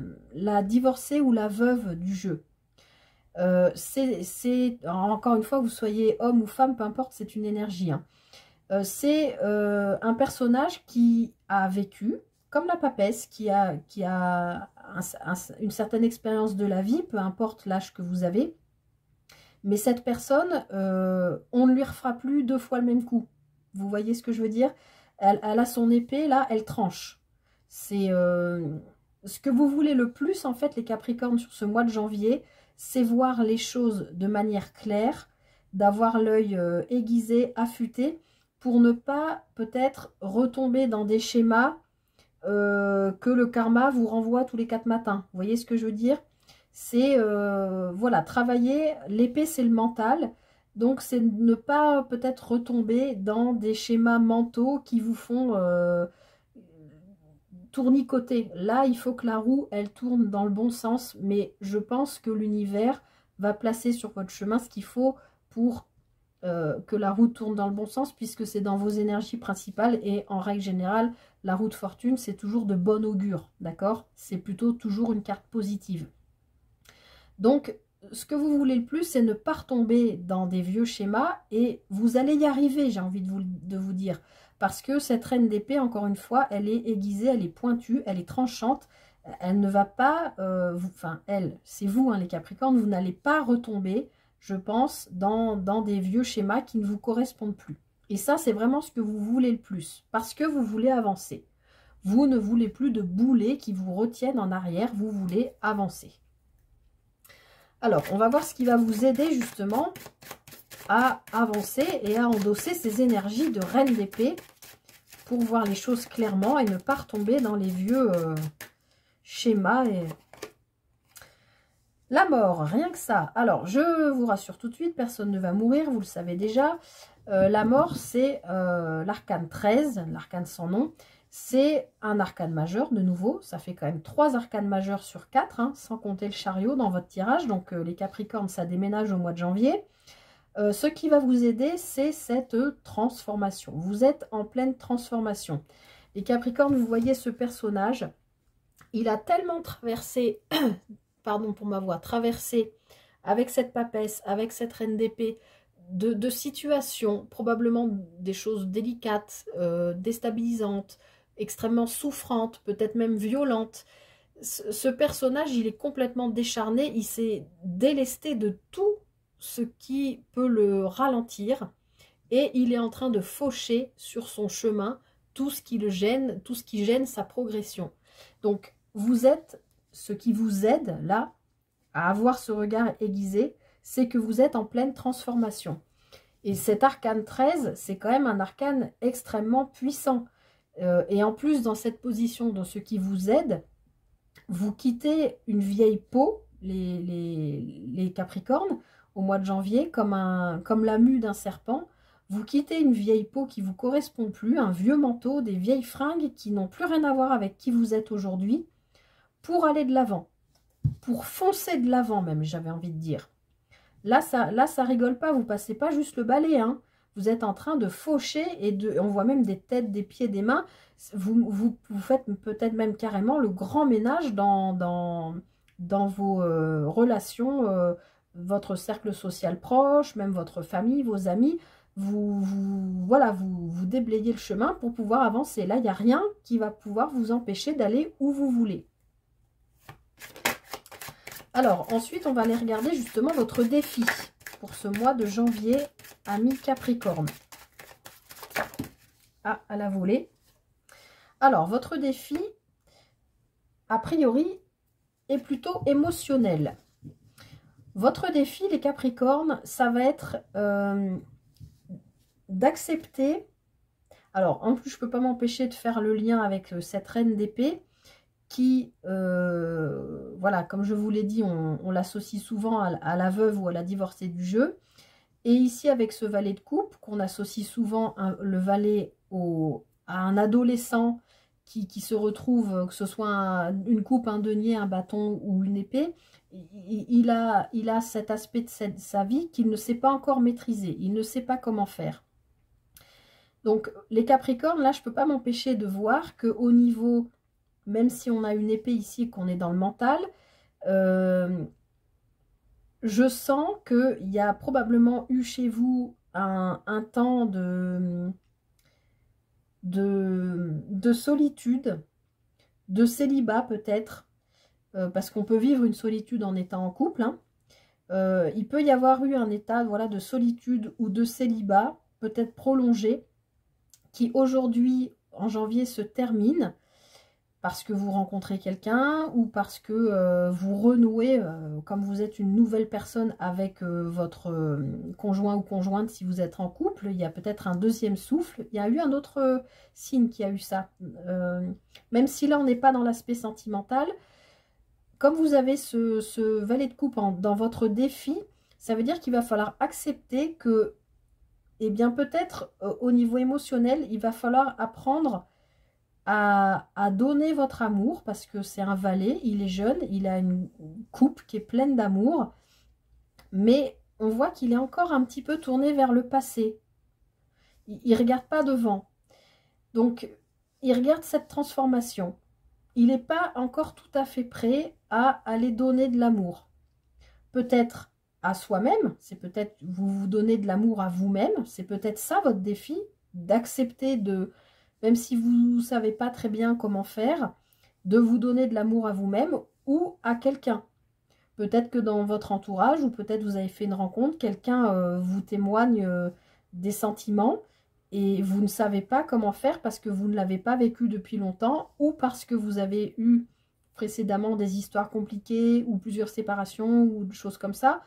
divorcée ou la veuve du jeu. Encore une fois, vous soyez homme ou femme, peu importe, c'est une énergie. Hein. C'est un personnage qui a vécu, comme la papesse, qui a une certaine expérience de la vie, peu importe l'âge que vous avez. Mais cette personne, on ne lui refera plus 2 fois le même coup. Vous voyez ce que je veux dire? Elle a son épée, là, elle tranche. C'est ce que vous voulez le plus, en fait, les Capricornes, sur ce mois de janvier, c'est voir les choses de manière claire, d'avoir l'œil aiguisé, affûté, pour ne pas peut-être retomber dans des schémas que le karma vous renvoie tous les 4 matins. Vous voyez ce que je veux dire? C'est, voilà, travailler, l'épée c'est le mental, donc c'est ne pas peut-être retomber dans des schémas mentaux qui vous font tournicoter. Là, il faut que la roue, elle tourne dans le bon sens, mais je pense que l'univers va placer sur votre chemin ce qu'il faut pour que la roue tourne dans le bon sens, puisque c'est dans vos énergies principales, et en règle générale, la roue de fortune, c'est toujours de bon augure, d'accord? C'est plutôt toujours une carte positive. Donc, ce que vous voulez le plus, c'est ne pas retomber dans des vieux schémas, et vous allez y arriver, j'ai envie de vous dire, parce que cette reine d'épée, encore une fois, elle est aiguisée, elle est pointue, elle est tranchante, elle ne va pas, enfin, c'est vous, hein, les Capricornes, vous n'allez pas retomber, je pense, dans des vieux schémas qui ne vous correspondent plus. Et ça, c'est vraiment ce que vous voulez le plus, parce que vous voulez avancer. Vous ne voulez plus de boulets qui vous retiennent en arrière, vous voulez avancer. Alors, on va voir ce qui va vous aider justement à avancer et à endosser ces énergies de reine d'épée pour voir les choses clairement et ne pas retomber dans les vieux schémas. La mort, rien que ça. Alors, je vous rassure tout de suite, personne ne va mourir, vous le savez déjà. La mort, c'est l'arcane 13, l'arcane sans nom. C'est un arcane majeur, de nouveau. Ça fait quand même 3 arcanes majeurs sur 4, hein, sans compter le chariot dans votre tirage. Donc, les Capricornes, ça déménage au mois de janvier. Ce qui va vous aider, c'est cette transformation. Vous êtes en pleine transformation. Les Capricornes, vous voyez ce personnage, il a tellement traversé, pardon pour ma voix, traversé avec cette papesse, avec cette reine d'épée, de situations, probablement des choses délicates, déstabilisantes, extrêmement souffrantes, peut-être même violentes. Ce personnage, il est complètement décharné, il s'est délesté de tout ce qui peut le ralentir et il est en train de faucher sur son chemin tout ce qui le gêne, tout ce qui gêne sa progression. Donc, vous êtes, ce qui vous aide là à avoir ce regard aiguisé, c'est que vous êtes en pleine transformation. Et cet arcane 13, c'est quand même un arcane extrêmement puissant. Et en plus, dans cette position, dans ce qui vous aide, vous quittez une vieille peau, les Capricornes, au mois de janvier, comme la mue d'un serpent. Vous quittez une vieille peau qui ne vous correspond plus, un vieux manteau, des vieilles fringues qui n'ont plus rien à voir avec qui vous êtes aujourd'hui, pour aller de l'avant, pour foncer de l'avant même, j'avais envie de dire. Là, ça rigole pas, vous passez pas juste le balai, hein. Vous êtes en train de faucher et on voit même des têtes, des pieds, des mains. Vous faites peut-être même carrément le grand ménage dans vos relations, votre cercle social proche, même votre famille, vos amis. Voilà, vous déblayez le chemin pour pouvoir avancer. Là, il n'y a rien qui va pouvoir vous empêcher d'aller où vous voulez. Alors, ensuite, on va aller regarder justement votre défi pour ce mois de janvier, amis Capricorne. Ah, à la volée. Alors, votre défi, a priori, est plutôt émotionnel. Votre défi, les Capricornes, ça va être d'accepter. Alors, en plus, je ne peux pas m'empêcher de faire le lien avec cette reine d'épée qui, voilà, comme je vous l'ai dit, on l'associe souvent à la veuve ou à la divorcée du jeu. Et ici, avec ce valet de coupe, qu'on associe souvent le valet à un adolescent qui se retrouve, que ce soit une coupe, un denier, un bâton ou une épée, il a cet aspect de sa vie qu'il ne sait pas encore maîtriser. Il ne sait pas comment faire. Donc, les Capricornes, là, je ne peux pas m'empêcher de voir qu'au niveau, même si on a une épée ici, qu'on est dans le mental, je sens qu'il y a probablement eu chez vous un temps de solitude, de célibat peut-être, parce qu'on peut vivre une solitude en étant en couple, hein. Il peut y avoir eu un état, voilà, de solitude ou de célibat, peut-être prolongé, qui aujourd'hui, en janvier, se termine, parce que vous rencontrez quelqu'un ou parce que vous renouez, comme vous êtes une nouvelle personne avec votre conjoint ou conjointe si vous êtes en couple, il y a peut-être un deuxième souffle. Il y a eu un autre signe qui a eu ça. Même si là, on n'est pas dans l'aspect sentimental, comme vous avez ce valet de coupe dans votre défi, ça veut dire qu'il va falloir accepter que, eh bien peut-être au niveau émotionnel, il va falloir apprendre à donner votre amour, parce que c'est un valet, il est jeune, il a une coupe qui est pleine d'amour, mais on voit qu'il est encore un petit peu tourné vers le passé. Il ne regarde pas devant. Donc, il regarde cette transformation. Il n'est pas encore tout à fait prêt à aller donner de l'amour. Peut-être à soi-même, c'est peut-être vous donner de l'amour à vous-même, c'est peut-être ça votre défi, d'accepter de, même si vous ne savez pas très bien comment faire, de vous donner de l'amour à vous-même ou à quelqu'un. Peut-être que dans votre entourage, ou peut-être vous avez fait une rencontre, quelqu'un vous témoigne des sentiments et vous ne savez pas comment faire parce que vous ne l'avez pas vécu depuis longtemps ou parce que vous avez eu précédemment des histoires compliquées ou plusieurs séparations ou des choses comme ça.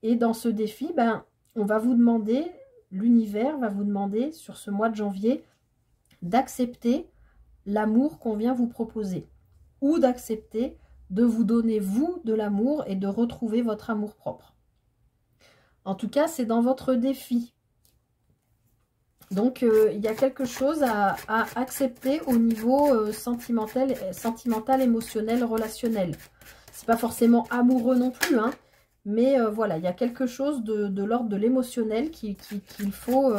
Et dans ce défi, ben, on va vous demander, l'univers va vous demander sur ce mois de janvier d'accepter l'amour qu'on vient vous proposer ou d'accepter de vous donner vous de l'amour et de retrouver votre amour propre. En tout cas, c'est dans votre défi. Donc, il y a quelque chose à accepter au niveau sentimental, émotionnel, relationnel. C'est pas forcément amoureux non plus, hein, mais voilà, il y a quelque chose de l'ordre de l'émotionnel qu'il faut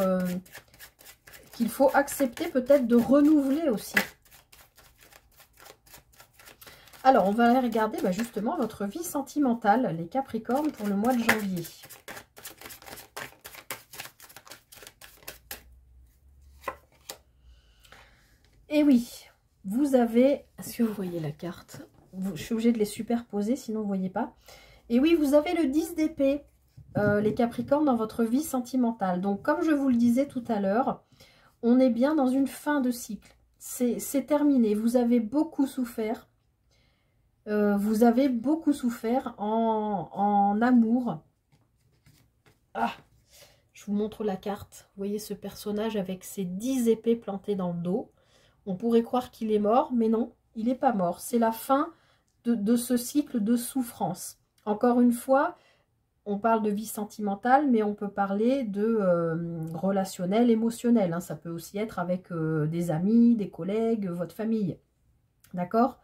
qu'il faut accepter peut-être de renouveler aussi. Alors, on va aller regarder justement votre vie sentimentale, les Capricornes, pour le mois de janvier. Et oui, vous avez... Est-ce que vous voyez la carte? Je suis obligée de les superposer, sinon vous ne voyez pas. Et oui, vous avez le 10 d'épée, les Capricornes, dans votre vie sentimentale. Donc, comme je vous le disais tout à l'heure, on est bien dans une fin de cycle. C'est terminé. Vous avez beaucoup souffert. Vous avez beaucoup souffert en amour. Ah, je vous montre la carte. Vous voyez ce personnage avec ses 10 épées plantées dans le dos. On pourrait croire qu'il est mort, mais non, il n'est pas mort. C'est la fin de ce cycle de souffrance. Encore une fois, on parle de vie sentimentale, mais on peut parler de relationnel, émotionnel. Hein. Ça peut aussi être avec des amis, des collègues, votre famille. D'accord?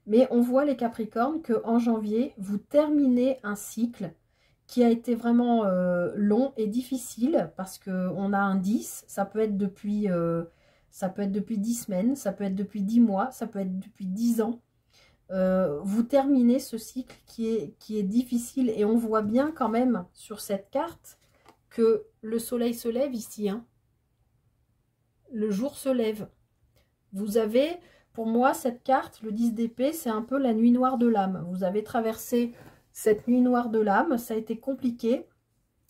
Mais on voit les Capricornes qu'en janvier, vous terminez un cycle qui a été vraiment long et difficile parce qu'on a un 10, ça peut être depuis 10 semaines, ça peut être depuis 10 mois, ça peut être depuis 10 ans. Vous terminez ce cycle qui est difficile et on voit bien quand même sur cette carte que le soleil se lève ici. Hein. Le jour se lève. Vous avez, pour moi, cette carte, le 10 d'épée, c'est un peu la nuit noire de l'âme. Vous avez traversé cette nuit noire de l'âme, ça a été compliqué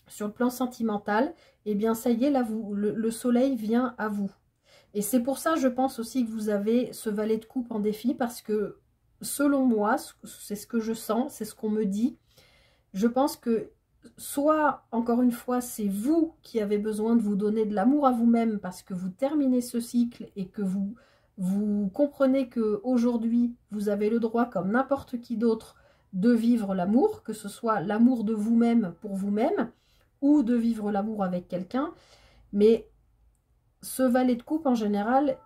sur le plan sentimental. Et bien ça y est, là, le soleil vient à vous. Et c'est pour ça, je pense aussi que vous avez ce valet de coupe en défi parce que selon moi, c'est ce que je sens, c'est ce qu'on me dit. Je pense que soit, encore une fois, c'est vous qui avez besoin de vous donner de l'amour à vous-même parce que vous terminez ce cycle et que vous comprenez qu'aujourd'hui, vous avez le droit, comme n'importe qui d'autre, de vivre l'amour, que ce soit l'amour de vous-même pour vous-même ou de vivre l'amour avec quelqu'un. Mais ce valet de coupe, en général,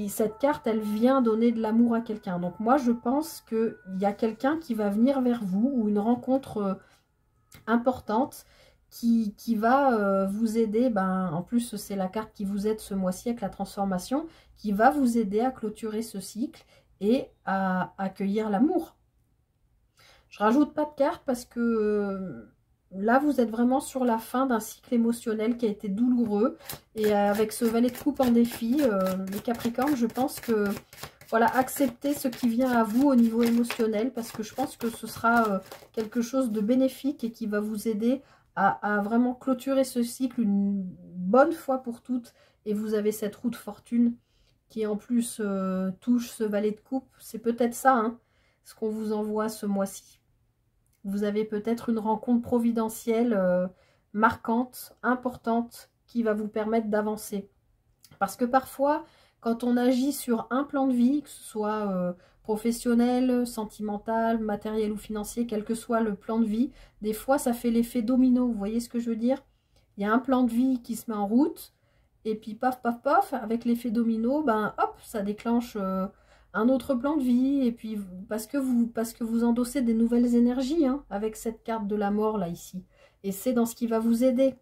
cette carte, elle vient donner de l'amour à quelqu'un. Donc moi, je pense qu'il y a quelqu'un qui va venir vers vous ou une rencontre importante qui va vous aider. En plus, c'est la carte qui vous aide ce mois-ci avec la transformation, qui va vous aider à clôturer ce cycle et à accueillir l'amour. Je rajoute pas de carte parce que là, vous êtes vraiment sur la fin d'un cycle émotionnel qui a été douloureux. Et avec ce valet de coupe en défi, les Capricornes, je pense que, voilà, acceptez ce qui vient à vous au niveau émotionnel. Parce que je pense que ce sera quelque chose de bénéfique et qui va vous aider à vraiment clôturer ce cycle une bonne fois pour toutes. Et vous avez cette roue de fortune qui en plus touche ce valet de coupe. C'est peut-être ça, hein, ce qu'on vous envoie ce mois-ci. Vous avez peut-être une rencontre providentielle marquante, importante, qui va vous permettre d'avancer. Parce que parfois, quand on agit sur un plan de vie, que ce soit professionnel, sentimental, matériel ou financier, quel que soit le plan de vie, des fois ça fait l'effet domino. Vous voyez ce que je veux dire? Il y a un plan de vie qui se met en route, et puis paf, paf, paf, avec l'effet domino, hop, ça déclenche un autre plan de vie, et puis parce que vous endossez des nouvelles énergies hein, avec cette carte de la mort là ici, et c'est dans ce qui va vous aider.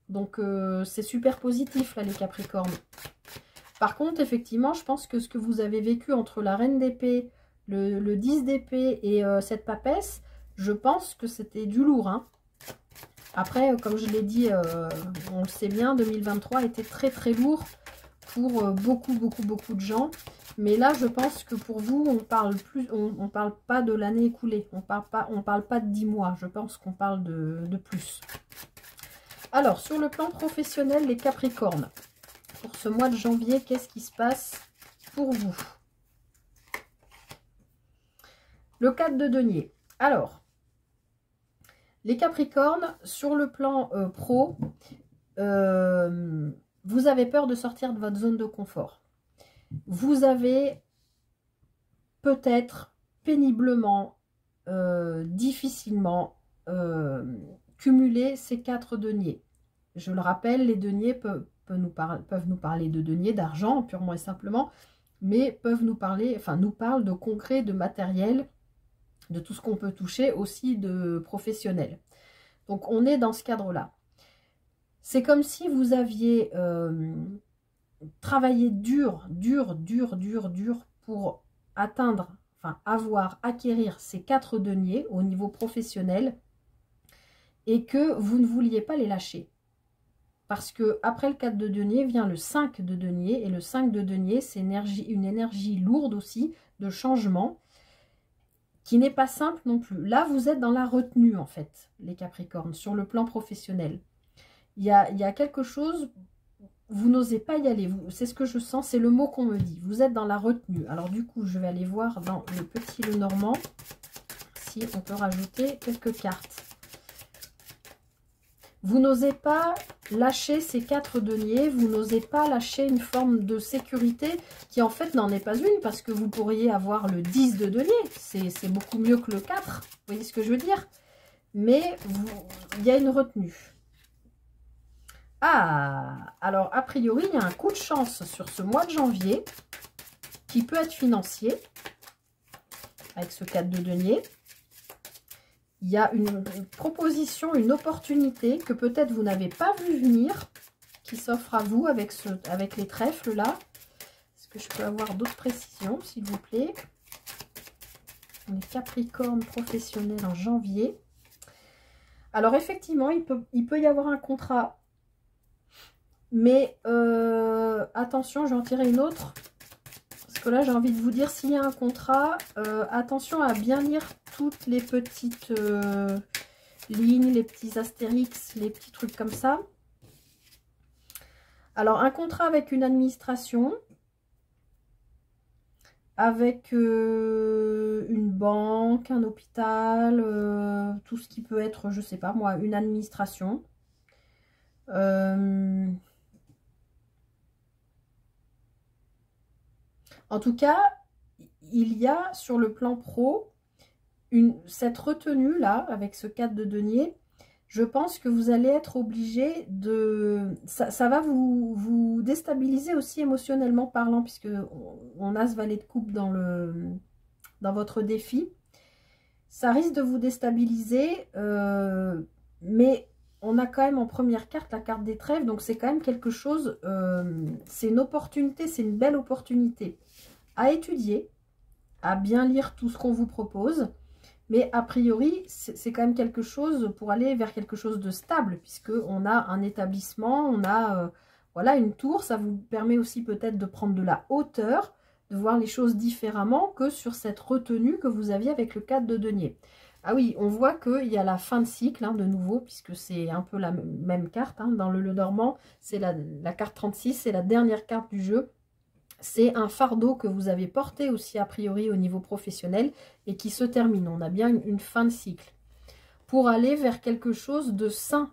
Donc c'est super positif là les Capricornes. Par contre effectivement je pense que ce que vous avez vécu entre la reine d'épée, le 10 d'épée et cette papesse, je pense que c'était du lourd hein. Après comme je l'ai dit, on le sait bien, 2023 était très très lourd pour beaucoup de gens. Mais là, je pense que pour vous, on parle pas de l'année écoulée. On parle pas de 10 mois. Je pense qu'on parle de plus. Alors, sur le plan professionnel, les Capricornes, pour ce mois de janvier, qu'est-ce qui se passe pour vous? Le 4 de denier. Alors, les Capricornes, sur le plan pro, vous avez peur de sortir de votre zone de confort. Vous avez peut-être péniblement, difficilement cumulé ces 4 deniers. Je le rappelle, les deniers peuvent nous parler de deniers, d'argent purement et simplement, mais peuvent nous parler, nous parlent de concret, de matériel, de tout ce qu'on peut toucher, aussi de professionnel. Donc on est dans ce cadre-là. C'est comme si vous aviez travailler dur pour atteindre, enfin acquérir ces 4 deniers au niveau professionnel et que vous ne vouliez pas les lâcher. Parce que après le 4 de denier vient le 5 de denier et le 5 de denier, c'est une énergie lourde aussi de changement qui n'est pas simple non plus. Là, vous êtes dans la retenue en fait, les Capricornes, sur le plan professionnel. Il y a quelque chose, vous n'osez pas y aller, c'est ce que je sens, c'est le mot qu'on me dit. Vous êtes dans la retenue. Alors du coup, je vais aller voir dans le petit Lenormand si on peut rajouter quelques cartes. Vous n'osez pas lâcher ces 4 deniers, vous n'osez pas lâcher une forme de sécurité qui en fait n'en est pas une, parce que vous pourriez avoir le 10 de denier, c'est beaucoup mieux que le 4, vous voyez ce que je veux dire? Mais il y a une retenue. Ah, alors a priori, il y a un coup de chance sur ce mois de janvier qui peut être financier, avec ce 4 de denier. Il y a une proposition, une opportunité que peut-être vous n'avez pas vu venir, qui s'offre à vous avec les trèfles là. Est-ce que je peux avoir d'autres précisions, s'il vous plaît? On est Capricorne professionnel en janvier. Alors effectivement, il peut y avoir un contrat, mais attention, je vais en tirer une autre. Parce que là, j'ai envie de vous dire, s'il y a un contrat, attention à bien lire toutes les petites lignes, les petits astérix, les petits trucs comme ça. Alors, un contrat avec une administration, avec une banque, un hôpital, tout ce qui peut être, je sais pas moi, une administration. En tout cas, il y a sur le plan pro cette retenue là avec ce 4 de denier. Je pense que vous allez être obligé de... Ça va vous déstabiliser aussi émotionnellement parlant, puisque on a ce valet de coupe dans votre défi. Ça risque de vous déstabiliser, mais on a quand même en première carte la carte des trèfles, donc c'est quand même quelque chose, c'est une opportunité, c'est une belle opportunité à étudier, à bien lire tout ce qu'on vous propose. Mais a priori, c'est quand même quelque chose pour aller vers quelque chose de stable, puisqu'on a un établissement, on a voilà, une tour. Ça vous permet aussi peut-être de prendre de la hauteur, de voir les choses différemment que sur cette retenue que vous aviez avec le 4 de denier. Ah oui, on voit qu'il y a la fin de cycle, hein, de nouveau, puisque c'est un peu la même carte. Hein, dans le Lenormand, c'est la carte 36, c'est la dernière carte du jeu. C'est un fardeau que vous avez porté aussi a priori au niveau professionnel et qui se termine. On a bien une fin de cycle. Pour aller vers quelque chose de sain,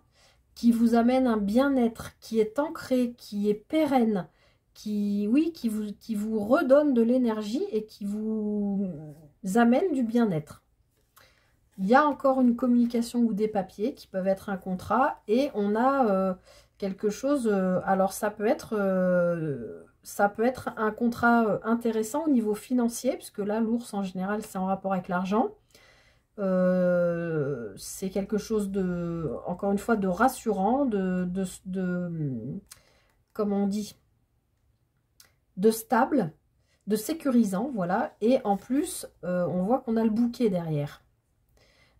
qui vous amène un bien-être, qui est ancré, qui est pérenne, qui vous redonne de l'énergie et qui vous amène du bien-être. Il y a encore une communication ou des papiers qui peuvent être un contrat et on a quelque chose, alors ça peut être un contrat intéressant au niveau financier, puisque là, l'ours, en général, c'est en rapport avec l'argent. C'est quelque chose de, encore une fois, de rassurant, comment on dit, de stable, de sécurisant, voilà. Et en plus, on voit qu'on a le bouquet derrière.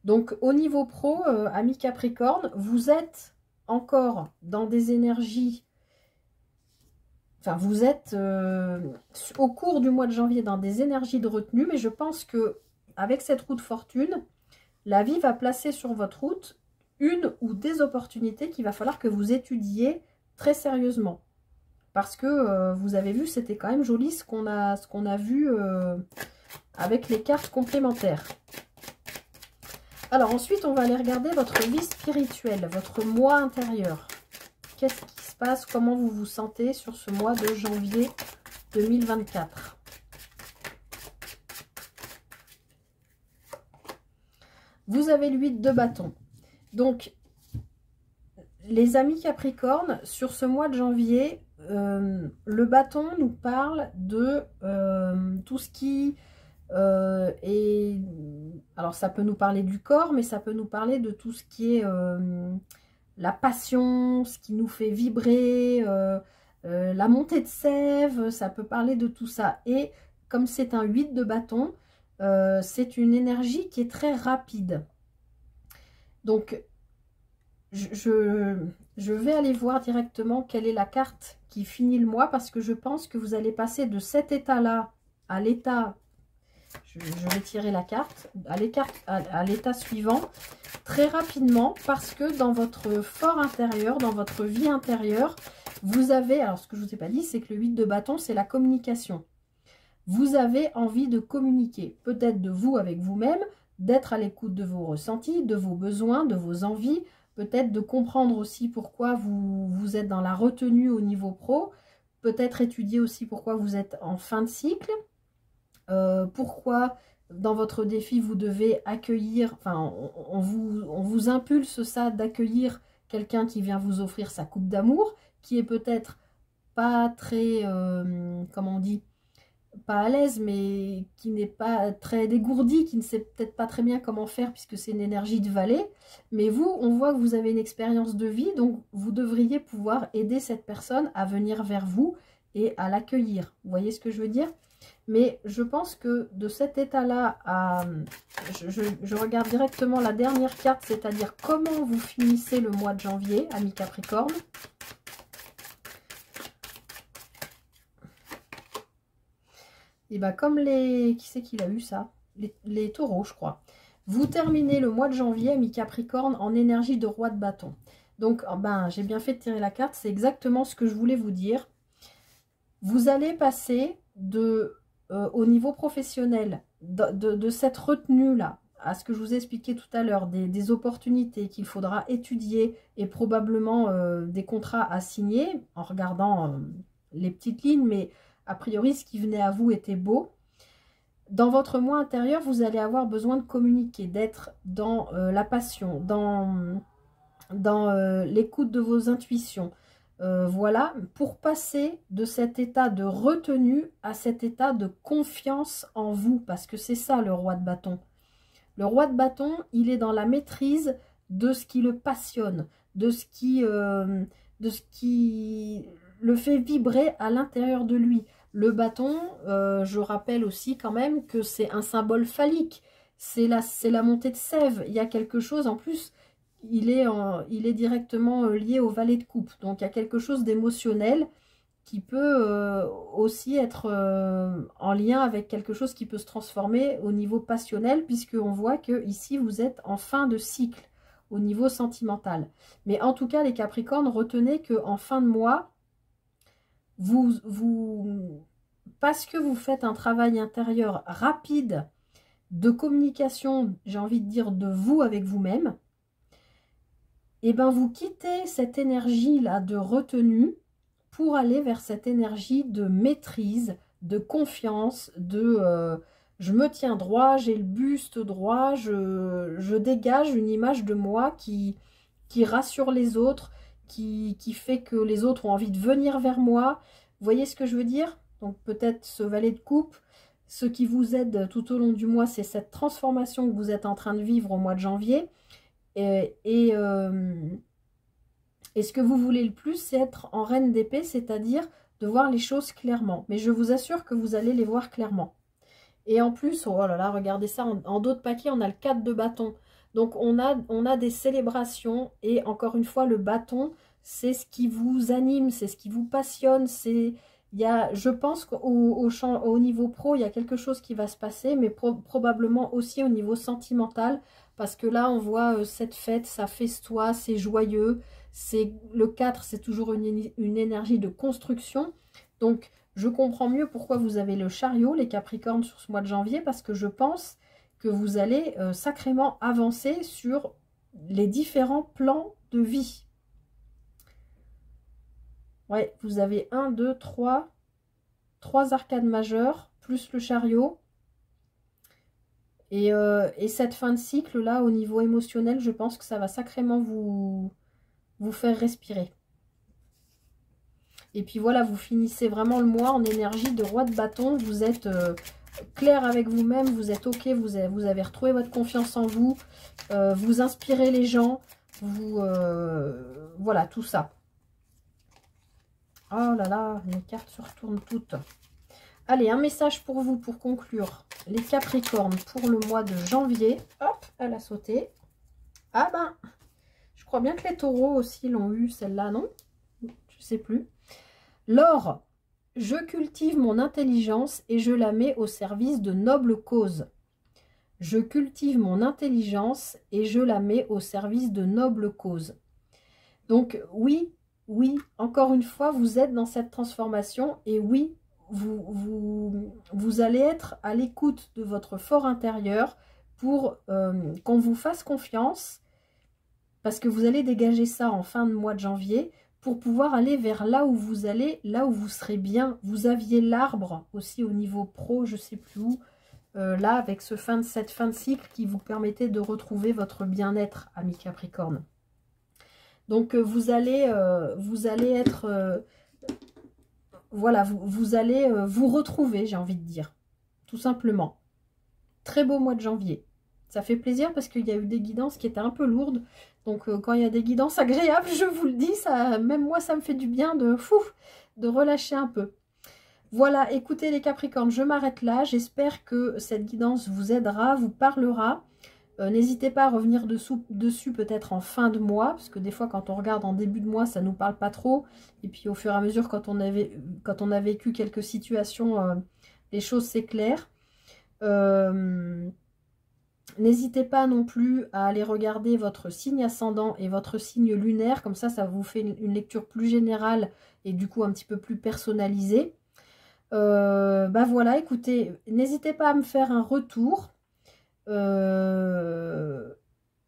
Donc, au niveau pro, amis Capricorne, vous êtes encore dans des énergies... Enfin, vous êtes au cours du mois de janvier dans des énergies de retenue, mais je pense que avec cette roue de fortune, la vie va placer sur votre route une ou des opportunités qu'il va falloir que vous étudiez très sérieusement. Parce que vous avez vu, c'était quand même joli ce qu'on a vu avec les cartes complémentaires. Alors ensuite, on va aller regarder votre vie spirituelle, votre moi intérieur. Qu'est-ce qui se passe? Comment vous vous sentez sur ce mois de janvier 2024? Vous avez le 8 de bâton. Donc, les amis Capricorne, sur ce mois de janvier, le bâton nous parle de tout ce qui est... Alors, ça peut nous parler du corps, mais ça peut nous parler de tout ce qui est... la passion, ce qui nous fait vibrer, la montée de sève, ça peut parler de tout ça. Et comme c'est un 8 de bâton, c'est une énergie qui est très rapide. Donc, je vais aller voir directement quelle est la carte qui finit le mois, parce que je pense que vous allez passer de cet état-là à l'état, je vais tirer la carte, à l'état suivant très rapidement, parce que dans votre fort intérieur, dans votre vie intérieure, vous avez, alors ce que je ne vous ai pas dit, c'est que le 8 de bâton, c'est la communication. Vous avez envie de communiquer, peut-être de vous avec vous-même, d'être à l'écoute de vos ressentis, de vos besoins, de vos envies, peut-être de comprendre aussi pourquoi vous êtes dans la retenue au niveau pro, peut-être étudier aussi pourquoi vous êtes en fin de cycle, pourquoi dans votre défi vous devez accueillir, enfin on vous impulse ça d'accueillir quelqu'un qui vient vous offrir sa coupe d'amour, qui est peut-être pas très, comment on dit, pas à l'aise, mais qui n'est pas très dégourdi, qui ne sait peut-être pas très bien comment faire puisque c'est une énergie de vallée. Mais vous, on voit que vous avez une expérience de vie, donc vous devriez pouvoir aider cette personne à venir vers vous et à l'accueillir. Vous voyez ce que je veux dire? Mais je pense que de cet état-là à... Je regarde directement la dernière carte, c'est-à-dire comment vous finissez le mois de janvier, amis Capricorne. Et bien comme les... Qui c'est qu'il a eu ça? Les taureaux, je crois. Vous terminez le mois de janvier, amis Capricorne, en énergie de roi de bâton. Donc, ben, j'ai bien fait de tirer la carte. C'est exactement ce que je voulais vous dire. Vous allez passer de, au niveau professionnel, de cette retenue-là, à ce que je vous ai expliqué tout à l'heure, des opportunités qu'il faudra étudier et probablement des contrats à signer en regardant les petites lignes, mais a priori, ce qui venait à vous était beau. Dans votre moi intérieur, vous allez avoir besoin de communiquer, d'être dans la passion, dans l'écoute de vos intuitions. Voilà, pour passer de cet état de retenue à cet état de confiance en vous, parce que c'est ça le roi de bâton. Le roi de bâton, il est dans la maîtrise de ce qui le passionne, de ce qui le fait vibrer à l'intérieur de lui. Le bâton, je rappelle aussi quand même que c'est un symbole phallique, c'est la montée de sève. Il y a quelque chose, en plus, il est directement lié au valet de coupe. Donc il y a quelque chose d'émotionnel qui peut aussi être en lien avec quelque chose qui peut se transformer au niveau passionnel, puisqu'on voit que ici vous êtes en fin de cycle au niveau sentimental. Mais en tout cas, les Capricornes, retenez qu'en fin de mois, parce que vous faites un travail intérieur rapide de communication, j'ai envie de dire de vous avec vous-même, et ben vous quittez cette énergie-là de retenue pour aller vers cette énergie de maîtrise, de confiance, de je me tiens droit, j'ai le buste droit, je dégage une image de moi qui rassure les autres, qui fait que les autres ont envie de venir vers moi. Vous voyez ce que je veux dire? Donc peut-être ce valet de coupe, ce qui vous aide tout au long du mois, c'est cette transformation que vous êtes en train de vivre au mois de janvier. Et ce que vous voulez le plus, c'est être en reine d'épée, c'est-à-dire de voir les choses clairement. Mais je vous assure que vous allez les voir clairement. Et en plus, oh là là, regardez ça, en dos de paquet, on a le 4 de bâton. Donc on a des célébrations, et encore une fois, le bâton, c'est ce qui vous anime, c'est ce qui vous passionne. Je pense qu'au niveau pro, il y a quelque chose qui va se passer, mais probablement aussi au niveau sentimental, parce que là, on voit cette fête, ça festoie, c'est joyeux. Le 4, c'est toujours une énergie de construction. Donc, je comprends mieux pourquoi vous avez le chariot, les Capricornes, sur ce mois de janvier, parce que je pense que vous allez sacrément avancer sur les différents plans de vie. Ouais, vous avez 1, 2, 3 arcades majeures, plus le chariot. Et cette fin de cycle, là, au niveau émotionnel, je pense que ça va sacrément vous faire respirer. Et puis voilà, vous finissez vraiment le mois en énergie de roi de bâton. Vous êtes clair avec vous-même, vous êtes ok, vous avez retrouvé votre confiance en vous, vous inspirez les gens, voilà, tout ça. Oh là là, les cartes se retournent toutes. Allez, un message pour vous pour conclure. Les Capricornes pour le mois de janvier. Hop, elle a sauté. Ah ben, je crois bien que les taureaux aussi l'ont eu, celle-là, non? Je sais plus. L'or, je cultive mon intelligence et je la mets au service de nobles causes. Je cultive mon intelligence et je la mets au service de nobles causes. Donc oui, oui, encore une fois, vous êtes dans cette transformation et oui, vous allez être à l'écoute de votre fort intérieur pour qu'on vous fasse confiance, parce que vous allez dégager ça en fin de mois de janvier pour pouvoir aller vers là où vous allez, là où vous serez bien. Vous aviez l'arbre aussi au niveau pro, je ne sais plus où, là avec cette fin de cycle qui vous permettait de retrouver votre bien-être, amis Capricorne. Donc vous allez être... voilà, vous allez vous retrouver, j'ai envie de dire, tout simplement. Très beau mois de janvier. Ça fait plaisir parce qu'il y a eu des guidances qui étaient un peu lourdes. Donc quand il y a des guidances agréables, je vous le dis, ça, même moi ça me fait du bien de relâcher un peu. Voilà, écoutez les Capricornes, je m'arrête là. J'espère que cette guidance vous aidera, vous parlera. N'hésitez pas à revenir dessus peut-être en fin de mois, parce que des fois quand on regarde en début de mois, ça ne nous parle pas trop. Et puis au fur et à mesure, quand on a vécu quelques situations, les choses s'éclairent. N'hésitez pas non plus à aller regarder votre signe ascendant et votre signe lunaire, comme ça vous fait une lecture plus générale et du coup un petit peu plus personnalisée. Bah voilà, écoutez, n'hésitez pas à me faire un retour.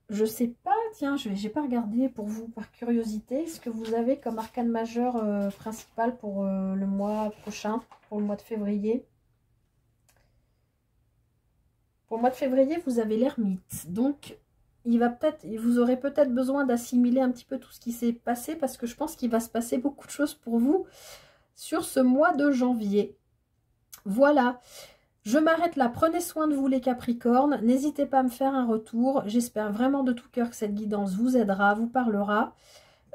Je sais pas, tiens, j'ai pas regardé pour vous par curiosité ce que vous avez comme arcane majeur principal pour le mois prochain, pour le mois de février. Pour le mois de février, vous avez l'ermite. Donc, vous aurez peut-être besoin d'assimiler un petit peu tout ce qui s'est passé parce que je pense qu'il va se passer beaucoup de choses pour vous sur ce mois de janvier. Voilà. Je m'arrête là. Prenez soin de vous les Capricornes. N'hésitez pas à me faire un retour. J'espère vraiment de tout cœur que cette guidance vous aidera, vous parlera.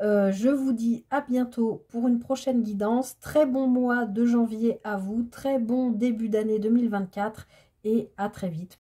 Je vous dis à bientôt pour une prochaine guidance. Très bon mois de janvier à vous. Très bon début d'année 2024 et à très vite.